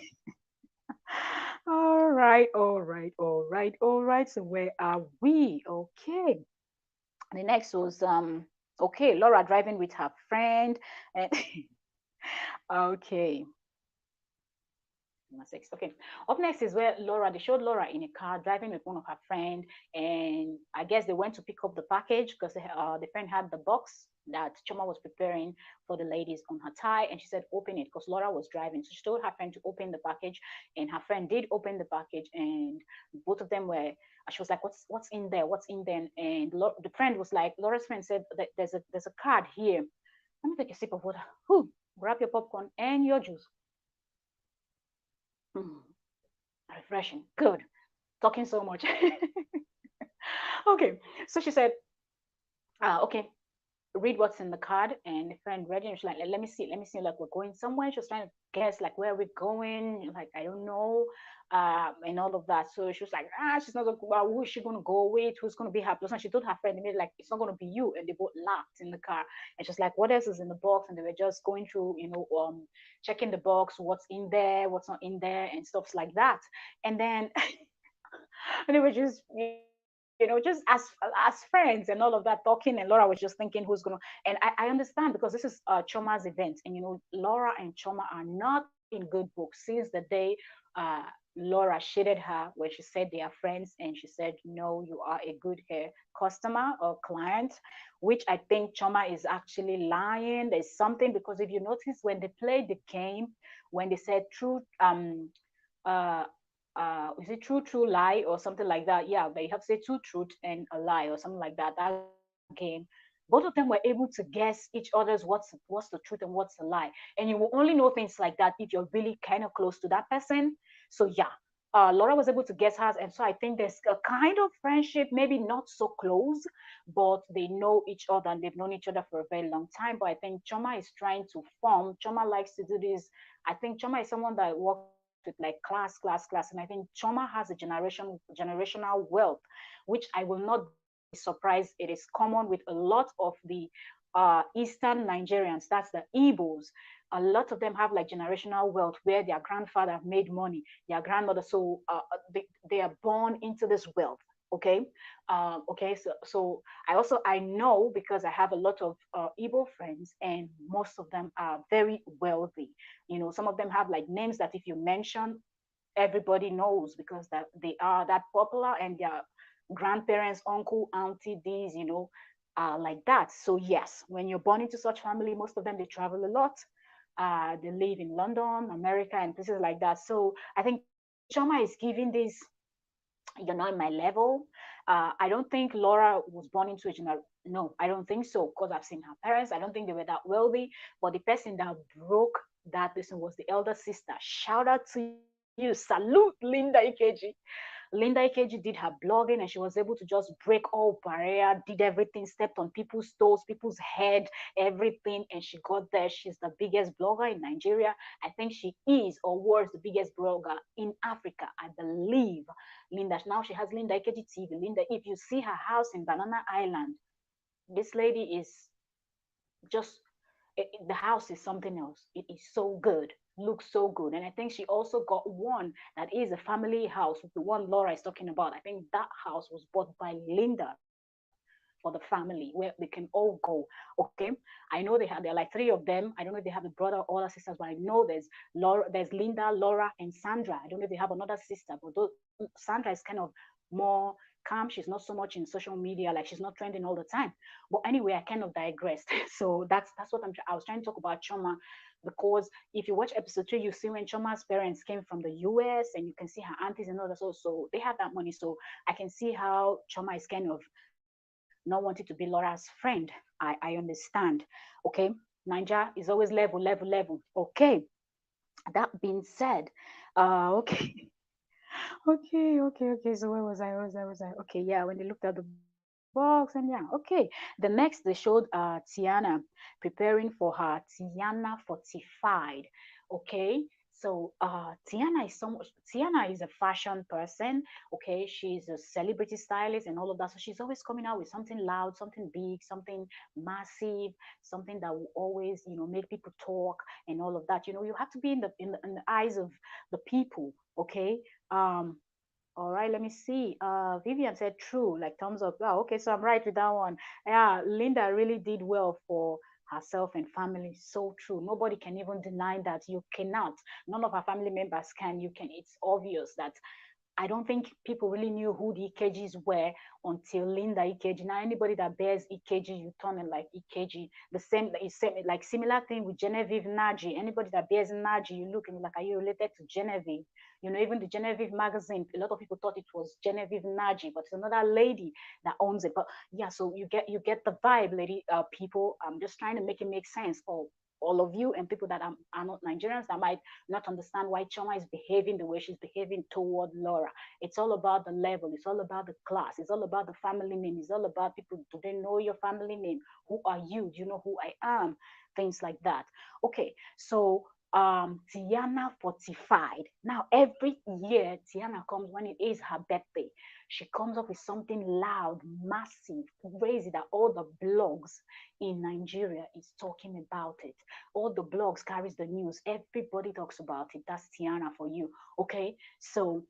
All right, all right, all right, all right. So where are we? Okay. The next was okay, Laura driving with her friend. And okay. Number six. Okay. Up next is where Laura, they showed Laura in a car driving with one of her friend, and I guess they went to pick up the package because the friend had the box that Choma was preparing for the ladies on her tie, and she said open it because Laura was driving. So she told her friend to open the package, and her friend did open the package, and both of them were. She was like, "What's in there? What's in there?" And the friend was like, Laura's friend said that there's a card here. Let me take a sip of water. Whew, grab your popcorn and your juice. Mm, refreshing. Good. Talking so much. Okay. So she said, okay, read what's in the card. And the friend read it and she's like, let me see, like we're going somewhere. She was trying to guess like where we're going, like I don't know, and all of that. So she was like, she's not gonna who is she gonna go with, who's gonna be her plus. And she told her friend immediately, like, it's not gonna be you. And they both laughed in the car. And she's like, what else is in the box? And they were just going through, checking the box, what's in there, what's not in there, and stuff like that. And then and they were just just as friends and all of that talking, and Laura was just thinking who's gonna. And I understand because this is Choma's event, and Laura and Choma are not in good books since the day uh Laura shaded her when she said they are friends, and she said no, you are a good hair customer or client, which I think Choma is actually lying. There's something, because if you notice when they played the game, when they said true uh is it true lie or something like that? Yeah, they have said two truth and a lie or something like that. That game, both of them were able to guess each other's what's the truth and what's the lie. And you will only know things like that if you're really kind of close to that person. So yeah, Laura was able to guess hers, and so I think there's a kind of friendship, maybe not so close, but they know each other and they've known each other for a very long time. But I think Choma is trying to form. Choma likes to do this. I think Choma is someone that works with like class, and I think Choma has a generational wealth, which I will not be surprised it is common with a lot of the Eastern Nigerians. That's the Igbos. A lot of them have like generational wealth where their grandfather made money, their grandmother. So they are born into this wealth. Okay. Okay. So I know because I have a lot of Igbo friends, and most of them are very wealthy. Some of them have like names that if you mention, everybody knows because that they are that popular, and their grandparents, uncle, auntie, these, like that. So yes, when you're born into such family, most of them they travel a lot. They live in London, America, and places like that. So I think Choma is giving this, in my level. I don't think Laura was born into a general. No, I don't think so, because I've seen her parents. I don't think they were that wealthy. But the person that broke that person was the elder sister. Shout out to you. Salute, Linda Ikeji. Linda Ikeji did her blogging, and she was able to just break all barrier, did everything, stepped on people's toes, people's head, everything, and she got there. She's the biggest blogger in Nigeria. I think she is or was the biggest blogger in Africa, I believe. Linda, now she has Linda Ikeji TV. Linda, if you see her house in Banana Island, this lady is just the house is something else. It is so good, looks so good. And I think she also got one that is a family house, the one Laura is talking about. I think that house was bought by Linda for the family where they can all go. Okay. I know there are like three of them. I don't know if they have a brother or other sisters, but I know there's Linda, Laura, and Sandra. I don't know if they have another sister, but Sandra is kind of more calm. She's not so much in social media, like she's not trending all the time. But anyway, I kind of digressed. So that's what I was trying to talk about Choma, because if you watch episode 2, you see when Choma's parents came from the US, and you can see her aunties and all that. So they have that money. So I can see how Choma is kind of not wanting to be Laura's friend. I understand. Okay. Ninja is always level, level, level. Okay. That being said, okay. Okay. So where was I? Okay, yeah, when they looked at the box, and yeah, okay. The next they showed Tiana preparing for her Tiana fortified. Okay. So Tiana is a fashion person. Okay, she's a celebrity stylist and all of that. So she's always coming out with something loud, something big, something massive, something that will always, make people talk and all of that. You have to be in the eyes of the people. Okay. um all right, let me see. Vivian said true, like thumbs up. Wow, okay, so I'm right with that one. Yeah, Linda really did well for herself and family. So true. Nobody can even deny that. You cannot. None of our family members can. You can. It's obvious that I don't think people really knew who the EKGs were until Linda EKG. Now, anybody that bears EKG, you turn it like EKG. The same, like similar thing with Genevieve Naji. Anybody that bears Naji, you look and you're like, are you related to Genevieve? You know, even the Genevieve magazine, a lot of people thought it was Genevieve Naji, but it's another lady that owns it. But yeah, so you get the vibe, lady. People, I'm just trying to make it make sense for all of you and people that are not Nigerians that might not understand why Chama is behaving the way she's behaving toward Laura. It's all about the level. It's all about the class. It's all about the family name. It's all about people. Do they know your family name? Who are you? Do you know who I am? Things like that. Okay, so Tiana fortified. Now every year Tiana comes when it is her birthday. She comes up with something loud, massive, crazy that all the blogs in Nigeria is talking about it. All the blogs carries the news. Everybody talks about it. That's Tiana for you. Okay, so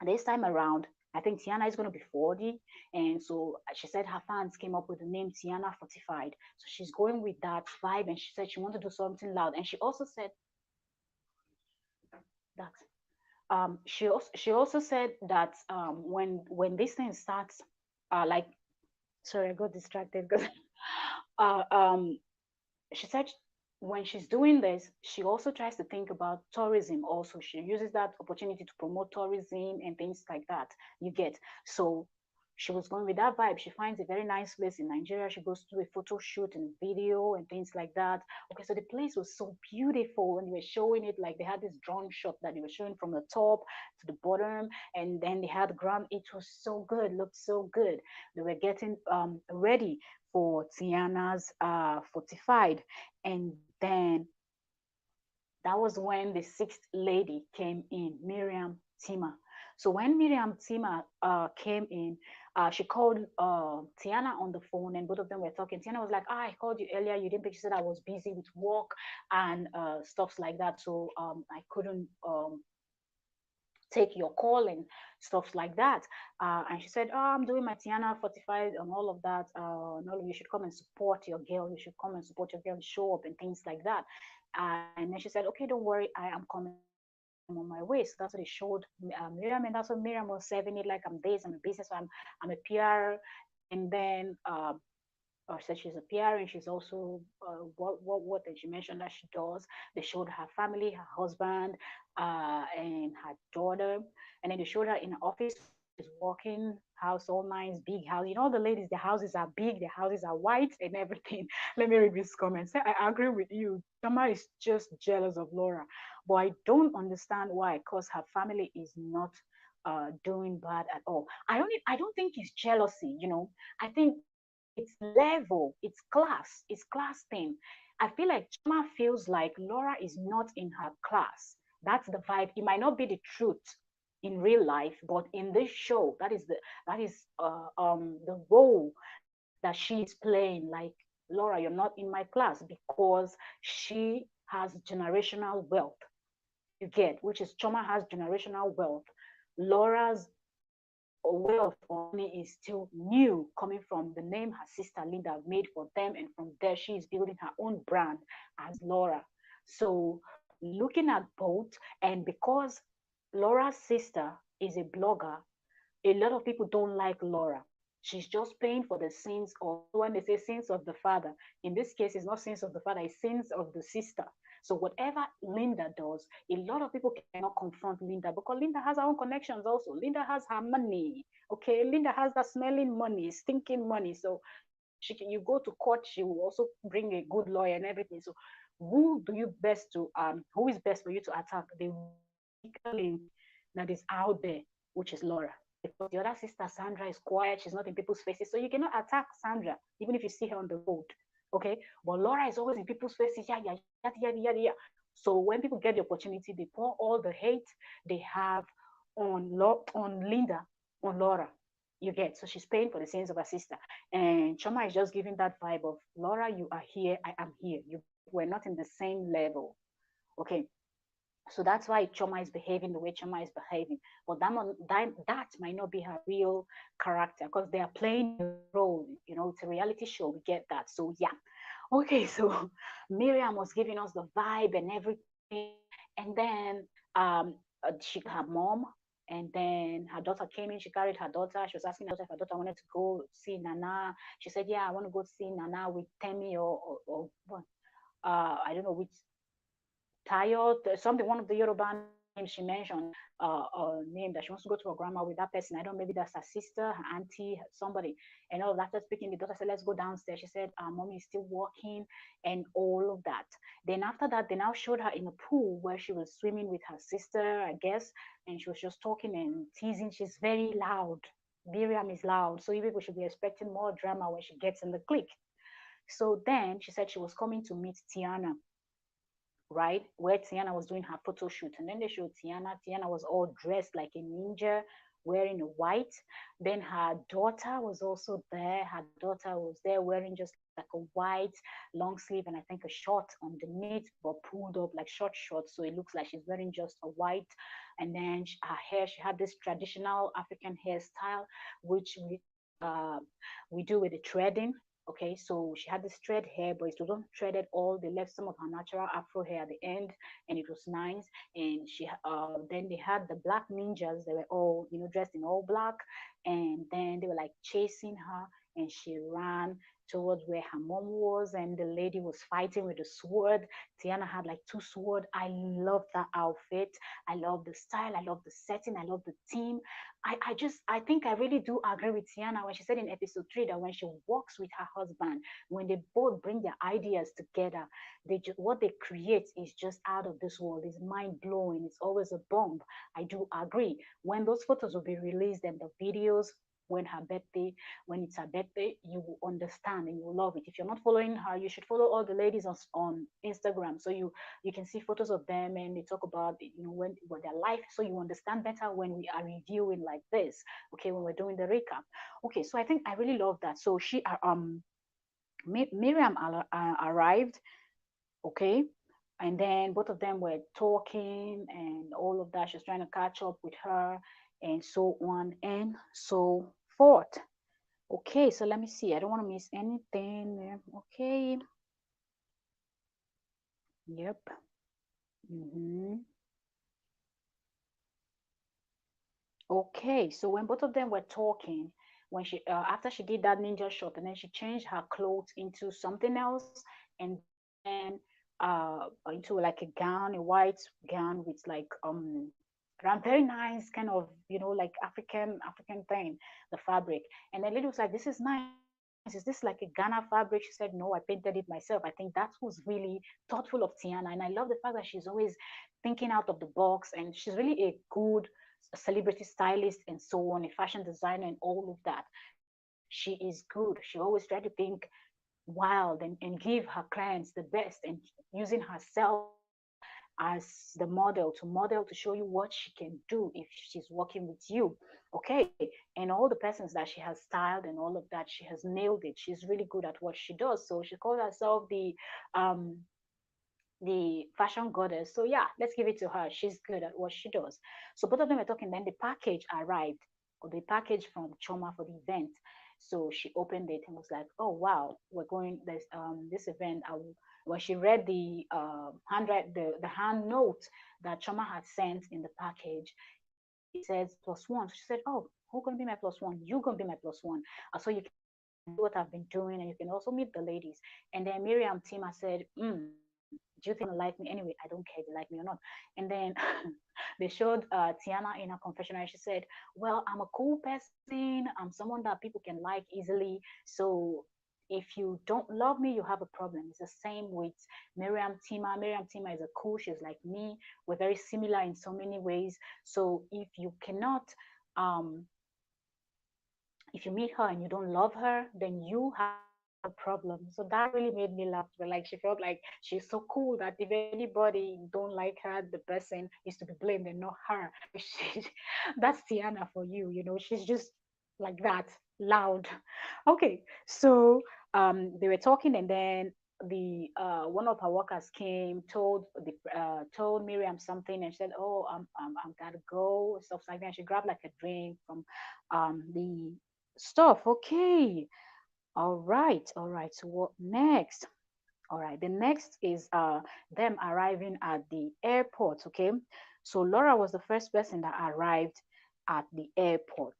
this time around, I think Tiana is going to be 40. And so she said her fans came up with the name Tiana Fortified. So she's going with that vibe. And she said she wanted to do something loud. And she also said that she also said that when this thing starts, like, sorry, I got distracted because uh, um she said when she's doing this, she also tries to think about tourism. Also, she uses that opportunity to promote tourism and things like that. You get. So she was going with that vibe. She finds a very nice place in Nigeria. She goes to a photo shoot and video and things like that. Okay, so the place was so beautiful, and they were showing it like they had this drone shot that they were showing from the top to the bottom, and then they had the ground. It was so good, looked so good. They were getting ready for Tiana's fortified, and then that was when the sixth lady came in, Miriam Tima. So when Miriam Tima came in, she called Tiana on the phone, and both of them were talking. Tiana was like, I called you earlier. You didn't pick. She said I was busy with work and stuff like that. So I couldn't take your call and stuff like that. And she said, oh, I'm doing my Tiana 45 and all of that. No, you should come and support your girl. You should come and support your girl, show up and things like that. And then she said, okay, don't worry, I am coming. I'm on my way. So that's what they showed Miriam, and that's what Miriam was serving it like I'm this, I'm a business, so I'm a PR. And then or said she's a PR, and she's also what did she mention that she does? They showed her family, her husband, and her daughter, and then they showed her in the office where she's working. House all nice, big house. You know, the ladies, the houses are big, the houses are white, and everything. Let me read this comment. Say, I agree with you. Chama is just jealous of Laura, but I don't understand why. Because her family is not doing bad at all. I don't think it's jealousy. I think it's level, it's class thing. I feel like Chama feels like Laura is not in her class. That's the vibe. It might not be the truth in real life, but in this show, that is the role that she is playing. Like, Laura, you're not in my class, because she has generational wealth. You get, which is Choma has generational wealth. Laura's wealth or money is still new, coming from the name her sister Linda made for them, and from there she is building her own brand as Laura. So looking at both, and because Laura's sister is a blogger, a lot of people don't like Laura. She's just paying for the sins of, you know, when they say sins of the father, in this case, it's not sins of the father, it's sins of the sister. So whatever Linda does, a lot of people cannot confront Linda, because Linda has her own connections also. Linda has her money. Okay, Linda has that smelling money, stinking money. So you go to court, she will also bring a good lawyer and everything. So who is best for you to attack? The weaker link that is out there, which is Laura. Because the other sister, Sandra, is quiet. She's not in people's faces. So you cannot attack Sandra, even if you see her on the road. Okay? But Laura is always in people's faces. Yeah, yeah, yada, yada, yada, yada. So when people get the opportunity, they pour all the hate they have on Linda, on Laura. You get. So she's paying for the sins of her sister. And Choma is just giving that vibe of, Laura, you are here, I am here. We're not in the same level. Okay? So that's why Choma is behaving the way Choma is behaving. But that might not be her real character, because they are playing a role. It's a reality show. We get that. So yeah. Okay, so Miriam was giving us the vibe and everything, and then her mom, and then her daughter came in. She carried her daughter. She was asking her daughter if her daughter wanted to go see Nana. She said, "Yeah, I want to go see Nana with Temi or what? I don't know which Tayo, something, one of the Yoruba names she mentioned, a name that she wants to go to her grandma with that person. I don't know, maybe that's her sister, her auntie, somebody. And all of that. After speaking, the daughter said, let's go downstairs. She said, mommy is still working and all of that. Then after that, they now showed her in a pool where she was swimming with her sister, I guess, and she was just talking and teasing. She's very loud. Miriam is loud. So you people should be expecting more drama when she gets in the clique. So then she said she was coming to meet Tiana, right? Where Tiana was doing her photo shoot. And then they showed Tiana. Tiana was all dressed like a ninja, wearing a white. Then her daughter was also there. Her daughter was there wearing just like a white long sleeve and I think a short underneath, but pulled up like short. So it looks like she's wearing just a white. And then her hair, she had this traditional African hairstyle, which we do with the threading. Okay, so she had this thread hair, but it wasn't threaded all. They left some of her natural afro hair at the end, and it was nice. And then they had the black ninjas. They were all, dressed in all black, and then they were like chasing her, and she ran towards where her mom was, and the lady was fighting with a sword. Tiana had like two swords. I love that outfit. I love the style. I love the setting. I love the theme. I think I really do agree with Tiana when she said in episode 3 that when she walks with her husband, when they both bring their ideas together, what they create is just out of this world. It's mind blowing. It's always a bomb. I do agree. When those photos will be released and the videos, when her birthday, when it's her birthday, you will understand and you will love it. If you're not following her, you should follow all the ladies on Instagram. So you can see photos of them and they talk about when their life, so you understand better when we are reviewing like this. Okay, when we're doing the recap. Okay, so I think I really love that. So Miriam arrived. Okay, and then both of them were talking and all of that. She's trying to catch up with her and so on and so forth. Okay, so let me see. I don't want to miss anything. Okay. Yep. Mm-hmm. Okay, so when both of them were talking, when she after she did that ninja shot, and then she changed her clothes into something else, and then into like a gown, a white gown with like around very nice kind of like African thing, the fabric. And then lady was like, "This is nice. Is this like a Ghana fabric?" She said, "No, I painted it myself." I think that was really thoughtful of Tiana, and I love the fact that she's always thinking out of the box, and she's really a good celebrity stylist and so on, a fashion designer and all of that. She is good. She always try to think wild and give her clients the best and using herself as the model to show you what she can do if she's working with you. Okay, and all the persons that she has styled and all of that, she has nailed it. She's really good at what she does. So she calls herself um the fashion goddess. So yeah, let's give it to her. She's good at what she does. So both of them were talking. Then the package arrived, or the package from Choma for the event. So she opened it and was like, "Oh wow, we're going this event." When she read the the hand note that Choma had sent in the package, it says +1. So she said, "Oh, who gonna be my +1? You gonna be my +1, so you can see what I've been doing, and you can also meet the ladies." And then Miriam Tima said, "Do you think they're gonna like me anyway? I don't care if they like me or not." And then they showed Tiana in her confessional, and she said, "Well, I'm a cool person. I'm someone that people can like easily. So if you don't love me, you have a problem." It's the same with Miriam Tima. Miriam Tima is a cool. She's like me. We're very similar in so many ways. So um if you meet her and you don't love her, then you have a problem. So that really made me laugh. But like she felt like she's so cool that if anybody don't like her, the person is to be blamed and not her. That's Tiana for you, she's just like that, loud. Okay, so they were talking and then the one of her workers came, told Miriam something and said, "Oh, I'm gotta go," stuff like that. She grabbed like a drink from the stuff. Okay. All right. All right. So what next? All right. The next is them arriving at the airport. Okay. So Laura was the first person that arrived at the airport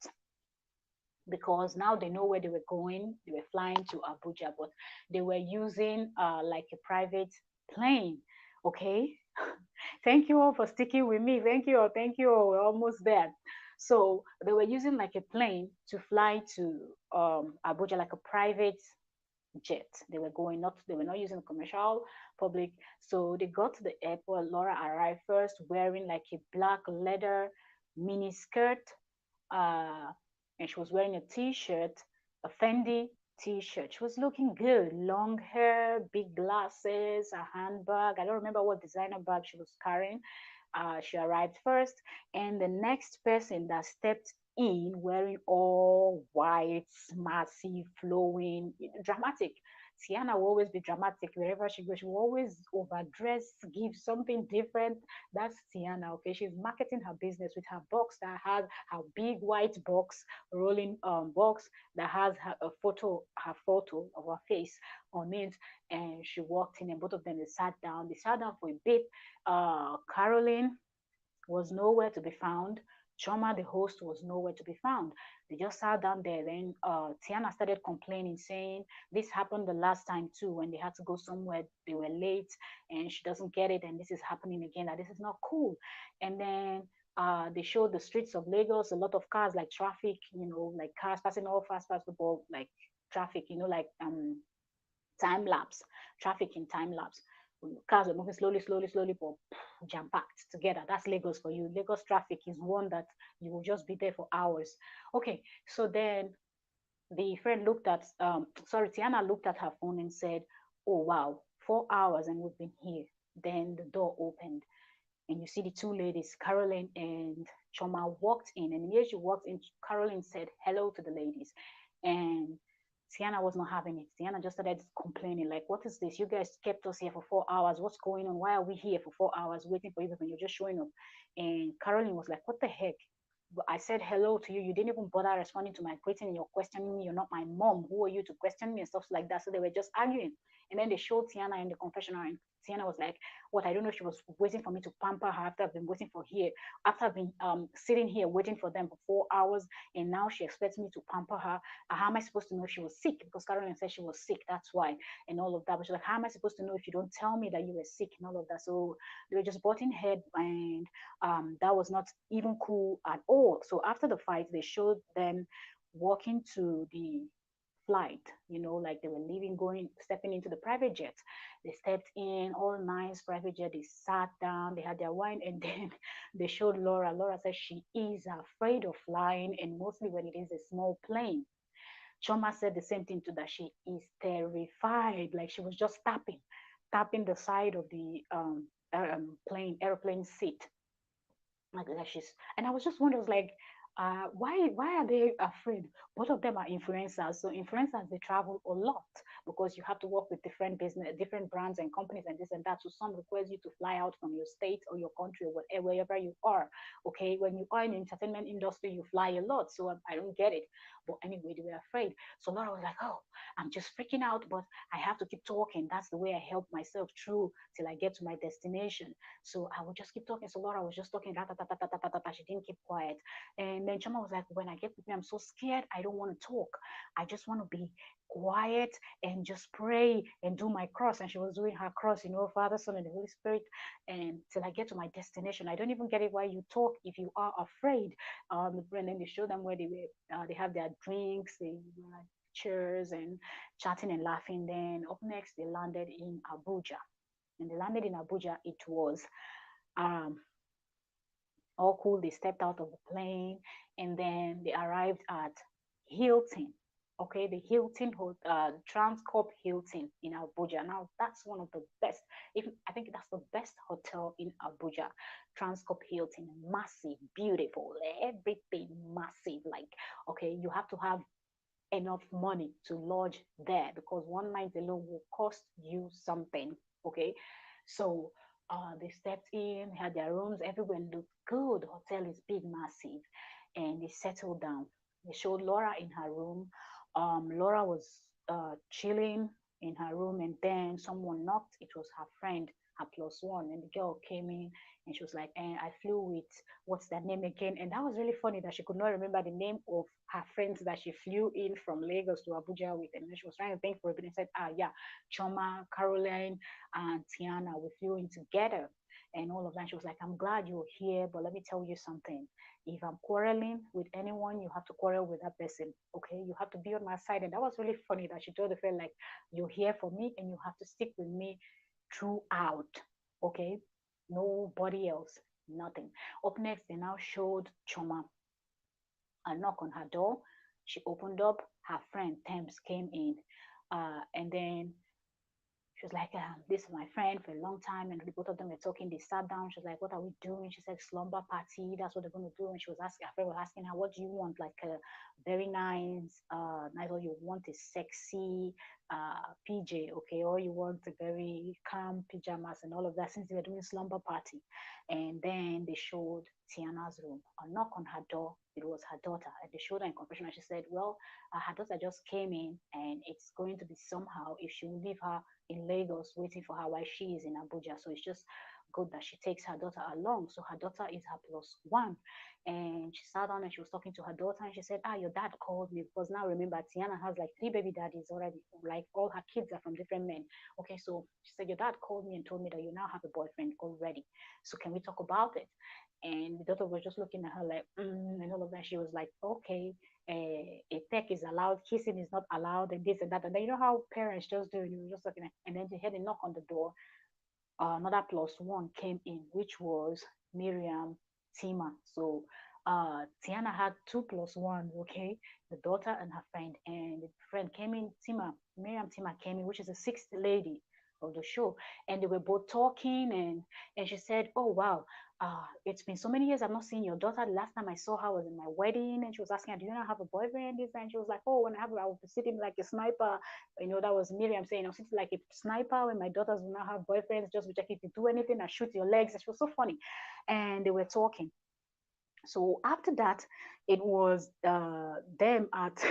because now they know where they were going. They were flying to Abuja, but they were using like a private plane. Okay. Thank you all for sticking with me. Thank you all. Thank you all. We're almost there. So they were using like a plane to fly to Abuja, like a private jet. They were not using a commercial public. So they got to the airport. Laura arrived first wearing like a black leather mini skirt, uh, and she was wearing a t-shirt, a Fendi t-shirt. She was looking good, long hair, big glasses, a handbag. I don't remember what designer bag she was carrying. She arrived first, and the next person that stepped in wearing all white, massive, flowing, dramatic. Tiana will always be dramatic wherever she goes. She will always overdress, give something different. That's Tiana. Okay, she's marketing her business with her box that has her big white box, rolling box that has her photo of her face on it. And she walked in, and both of them they sat down. They sat down for a bit. Caroline was nowhere to be found. Chama, the host, was nowhere to be found. They just sat down there. Then Tiana started complaining, saying this happened the last time too, when they had to go somewhere. They were late, and she doesn't get it, and this is happening again. That this is not cool. And then they showed the streets of Lagos, a lot of cars, like traffic, like cars passing all fast, fast, football, like traffic, like time lapse, traffic in time lapse. Cars are moving slowly, slowly, slowly, but jam packed together. That's Lagos for you. Lagos traffic is one that you will just be there for hours. Okay, so then the friend looked at, sorry, Tiana looked at her phone and said, "Oh wow, 4 hours and we've been here." Then the door opened, and you see the two ladies, Caroline and Choma, walked in. And immediately she walked in, Caroline said hello to the ladies. And Tiana was not having it. Tiana just started complaining, like, "What is this? You guys kept us here for 4 hours. What's going on? Why are we here for 4 hours waiting for you when you're just showing up?" And Caroline was like, "What the heck? I said hello to you. You didn't even bother responding to my greeting, and you're questioning me. You're not my mom. Who are you to question me?" And stuff like that. So they were just arguing. And then they showed Tiana in the confessional, and Tiana was like, "What? I don't know." She was waiting for me to pamper her after I've been waiting for here, after I've been sitting here waiting for them for 4 hours, and now she expects me to pamper her. How am I supposed to know if she was sick? Because Caroline said she was sick. That's why, and all of that. But she's like, "How am I supposed to know if you don't tell me that you were sick?" And all of that. So they were just butting head, and that was not even cool at all. So after the fight, they showed them walking to the flight, like they were leaving, going, stepping into the private jet. They stepped in, all nice private jet. They sat down, they had their wine, and then they showed Laura. Laura said she is afraid of flying, and mostly when it is a small plane. Choma said the same thing too, that she is terrified. Like she was just tapping the side of the airplane seat, like she's. And I was just wondering, like, why are they afraid? Both of them are influencers, so influencers, they travel a lot because you have to work with different business, different brands and companies and this and that. So some request you to fly out from your state or your country or whatever, wherever you are. Okay, when you are in the entertainment industry, you fly a lot, so I don't get it. But anyway, they were afraid. So Laura was like, "Oh, I'm just freaking out, but I have to keep talking. That's the way I help myself through till I get to my destination." So I would just keep talking. So Laura was just talking, da, da, da, da, da, da, da, da. She didn't keep quiet. And then Chama was like, "When I get with me, I'm so scared. I don't want to talk. I just want to be quiet and just pray and do my cross." And she was doing her cross, Father, Son, and the Holy Spirit. And till I get to my destination, I don't even get it why you talk if you are afraid. And then they show them where they have their drinks, they chairs and chatting and laughing. Then up next, they landed in Abuja. And they landed in Abuja. It was um, all cool. They stepped out of the plane, and then they arrived at Hilton. Okay, the Hilton, Transcorp Hilton in Abuja. Now that's one of the best. If I think that's the best hotel in Abuja, Transcorp Hilton, massive, beautiful, everything massive. Like, okay, you have to have enough money to lodge there because one night alone will cost you something. Okay, so they stepped in, had their rooms, everywhere looked good. The hotel is big, massive, and they settled down. They showed Laura in her room. Laura was chilling in her room, and then someone knocked. It was her friend, her plus one, and the girl came in and she was like, and I flew with, what's that name again? And that was really funny that she could not remember the name of her friends that she flew in from Lagos to Abuja with. And then she was trying to think for a bit and said, yeah, Chama, Caroline, and Tiana, we flew in together and all of that. She was like, I'm glad you're here, but let me tell you something. If I'm quarreling with anyone, you have to quarrel with that person. Okay, you have to be on my side. And that was really funny that she told the friend, like, you're here for me and you have to stick with me throughout. Okay, nobody else, nothing. Up next, they now showed Choma a knock on her door. She opened up. Her friend Thames came in, and then she was like, this is my friend for a long time. And the both of them were talking. They sat down. She was like, what are we doing? She said, slumber party. That's what they're going to do. And she was asking, her friend was asking her, what do you want? Like a very nice, or you want a sexy PJ, okay? Or you want a very calm pajamas and all of that, since they were doing slumber party. And then they showed Tiana's room. A knock on her door. It was her daughter. And they showed her in confession. And she said, well, her daughter just came in and it's going to be somehow if she will leave her in Lagos waiting for her while she is in Abuja. So it's just good that she takes her daughter along. So her daughter is her plus one. And she sat down and she was talking to her daughter and she said, your dad called me because now remember, Tiana has like three baby daddies already. Like all her kids are from different men. Okay, so she said, your dad called me and told me that you now have a boyfriend already. So can we talk about it? And the daughter was just looking at her like, and all of that. She was like, okay, a tech is allowed, kissing is not allowed, and this and that. And then you know how parents just do, you were just looking at, and then they had a knock on the door. Another plus one came in, which was Miriam, Tima. So Tiana had two plus ones, okay, the daughter and her friend, and the friend came in. Miriam Tima came in, which is the sixth lady of the show, and they were both talking, and she said, oh wow, it's been so many years I've not seen your daughter. The last time I saw her was in my wedding, and she was asking, do you not have a boyfriend? This, and she was like, oh, when I will be sitting like a sniper. That was Miriam saying, I'm sitting like a sniper when my daughters will not have boyfriends, just to check if you do anything, I shoot your legs. It was so funny. And they were talking. So after that, it was them at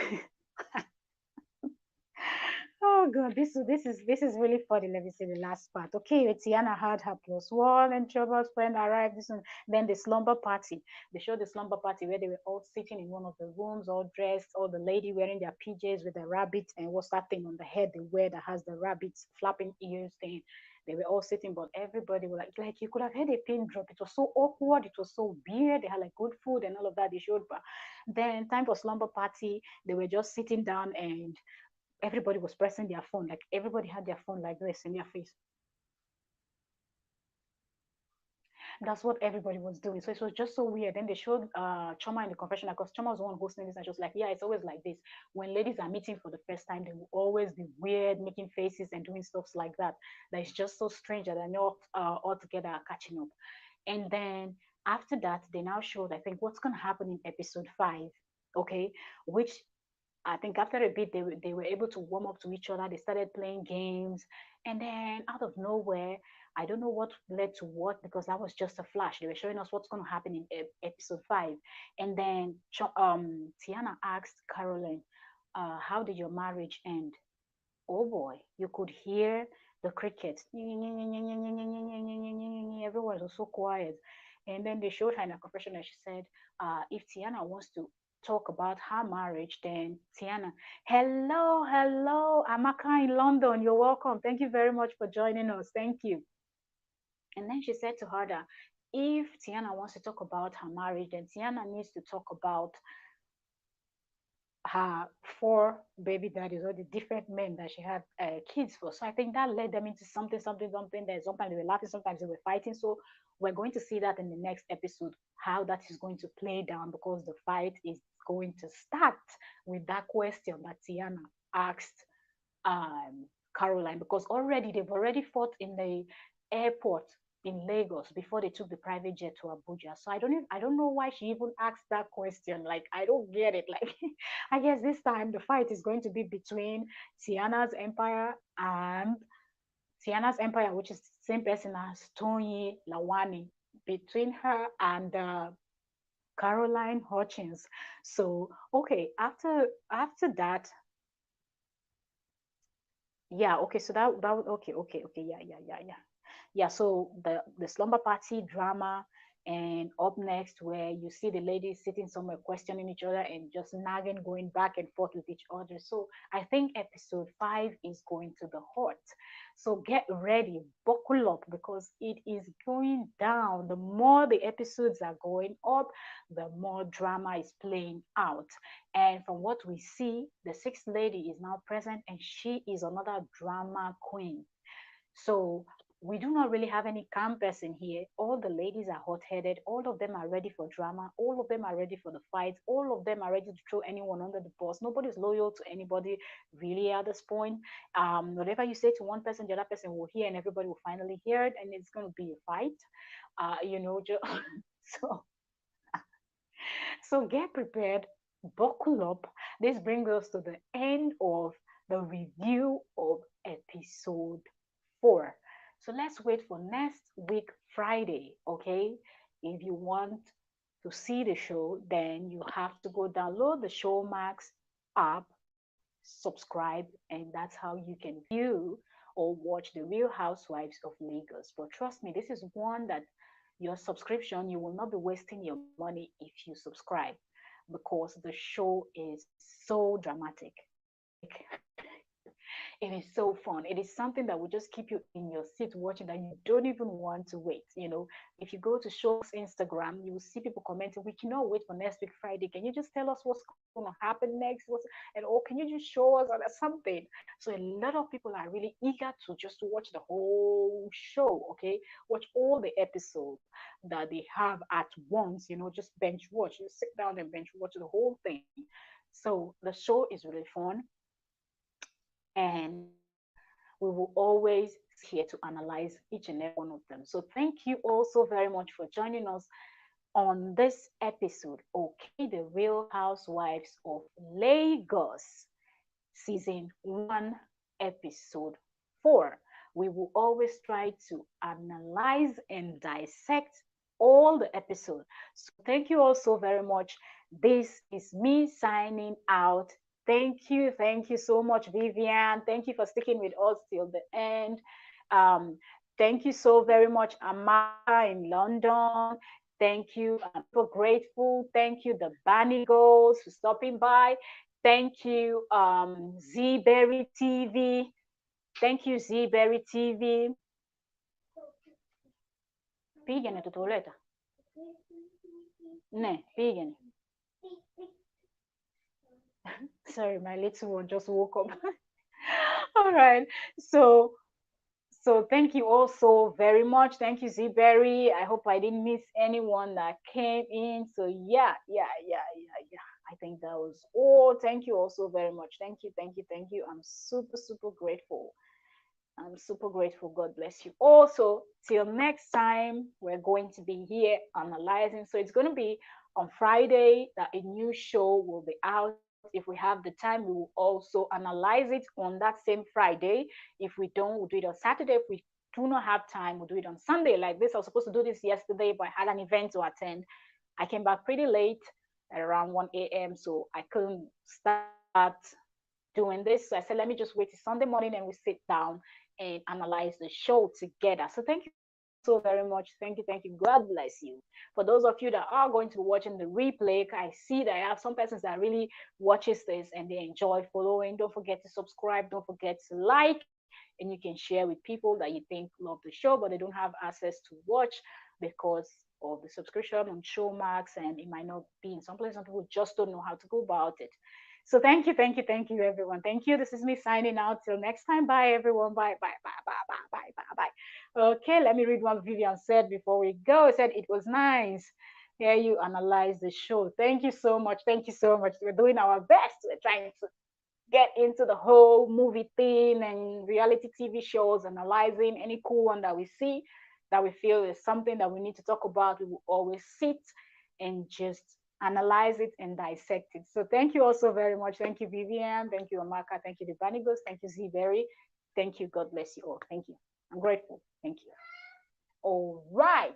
oh god, this is really funny. Let me see the last part. Okay, Tiana had her plus one, and Choba's friend arrived. This one, then the slumber party. They showed the slumber party where they were all sitting in one of the rooms, all dressed, all the lady wearing their PJs with the rabbit and what's that thing on the head they wear that has the rabbits flapping ears thing. They were all sitting, but everybody was like you could have heard a pin drop. It was so awkward. It was so weird. They had like good food and all of that. They showed, but then time for slumber party. They were just sitting down and everybody was pressing their phone, like everybody had their phone like this in their face. That's what everybody was doing. So it was just so weird. Then they showed Chama in the confessional because Chama was the one hosting this, and she was like, yeah, it's always like this. When ladies are meeting for the first time, they will always be weird, making faces and doing stuff like that. That is just so strange that they're not all together catching up. And then after that, they now showed, I think, what's going to happen in episode 5, okay, which I think after a bit they were able to warm up to each other. They started playing games, and then out of nowhere, I don't know what led to what because that was just a flash. They were showing us what's going to happen in episode 5, and then Tiana asked Caroline, "How did your marriage end?" Oh boy, you could hear the crickets. Everyone was so quiet. And then they showed her in a confession and she said, if Tiana wants to talk about her marriage, then Tiana, hello, hello, Amaka in London, you're welcome. Thank you very much for joining us. Thank you. And then she said to her that if Tiana wants to talk about her marriage, then Tiana needs to talk about her 4 baby daddies or the different men that she had kids for. So I think that led them into something that sometimes they were laughing, sometimes they were fighting. So we're going to see that in the next episode, how that is going to play down because the fight is going to start with that question that Tiana asked Caroline because already they've already fought in the airport in Lagos before they took the private jet to Abuja. So I don't know why she even asked that question. Like I don't get it. Like I guess this time the fight is going to be between Tiana's empire and Tiana's empire, which is the same person as Tony Lawani, between her and Caroline Hutchins. So okay, after that, Yeah, okay, so that okay, okay, okay, yeah, yeah, yeah, yeah. Yeah, so the slumber party drama, and up next where you see the ladies sitting somewhere questioning each other and just nagging, going back and forth with each other. So I think episode 5 is going to the heart. So get ready, buckle up, because it is going down. The more the episodes are going up, the more drama is playing out. And from what we see, the sixth lady is now present, and she is another drama queen. So we do not really have any calm person here. All the ladies are hot-headed. All of them are ready for drama. All of them are ready for the fight. All of them are ready to throw anyone under the bus. Nobody's loyal to anybody really at this point. Whatever you say to one person, the other person will hear, and everybody will finally hear it, and it's going to be a fight. So so get prepared, buckle up. This brings us to the end of the review of episode 4. So let's wait for next week, Friday, okay? If you want to see the show, then you have to go download the Showmax app, subscribe, and that's how you can view or watch the Real Housewives of Lagos. But trust me, this is one that your subscription, you will not be wasting your money if you subscribe, because the show is so dramatic. Like, it is so fun. It is something that will just keep you in your seat watching, that you don't even want to wait. If you go to Showmax Instagram, you will see people commenting, "We cannot wait for next week Friday. Can you just tell us what's going to happen next? And oh, can you just show us or something?" So a lot of people are really eager to just watch the whole show. Okay, watch all the episodes that they have at once. Just binge watch. You sit down and binge watch the whole thing. So the show is really fun, and we will always here to analyze each and every one of them. So thank you all so very much for joining us on this episode, okay? The Real Housewives of Lagos, season 1, episode 4. We will always try to analyze and dissect all the episodes. So thank you all so very much. This is me signing out. Thank you so much, Vivian. Thank you for sticking with us till the end. Um, Thank you so very much, Amaka in London. Thank you. I'm so grateful. Thank you, the Bunny Girls, for stopping by. Thank you, Zberry TV. Thank you, Zberry TV. Pigene tutuleta. Ne, pigene. Sorry, my little one just woke up. All right. So thank you all so very much. Thank you, Zberry. I hope I didn't miss anyone that came in. So yeah. I think that was all. Thank you all so very much. Thank you. I'm super, super grateful. I'm super grateful. God bless you. Also, till next time, we're going to be here analyzing. So it's going to be on Friday that a new show will be out. If we have the time, we will also analyze it on that same Friday. If we don't, we'll do it on Saturday. If we do not have time, we'll do it on Sunday. Like this, I was supposed to do this yesterday, but I had an event to attend. I came back pretty late at around 1 a.m., so I couldn't start doing this. So I said, let me just wait till Sunday morning and we sit down and analyze the show together. So thank you all so very much. Thank you. God bless you. For those of you that are going to be watching the replay, I see that I have some persons that really watches this and they enjoy following. Don't forget to subscribe. Don't forget to like, and you can share with people that you think love the show, but they don't have access to watch because of the subscription on Showmax, and it might not be in some place. Some people just don't know how to go about it. So thank you, everyone. Thank you. This is me signing out. Till next time. Bye, everyone. Bye. Okay, let me read what Vivian said before we go. It said it was nice. Here you analyze the show. Thank you so much. Thank you so much. We're doing our best. We're trying to get into the whole movie thing and reality TV shows, analyzing any cool one that we see that we feel is something that we need to talk about. We will always sit and just analyze it and dissect it. So thank you also very much. Thank you, Vivian. Thank you, Amaka. Thank you, the Banigos. Thank you, Zberry. Thank you. God bless you all. Thank you. I'm grateful. Thank you. All right.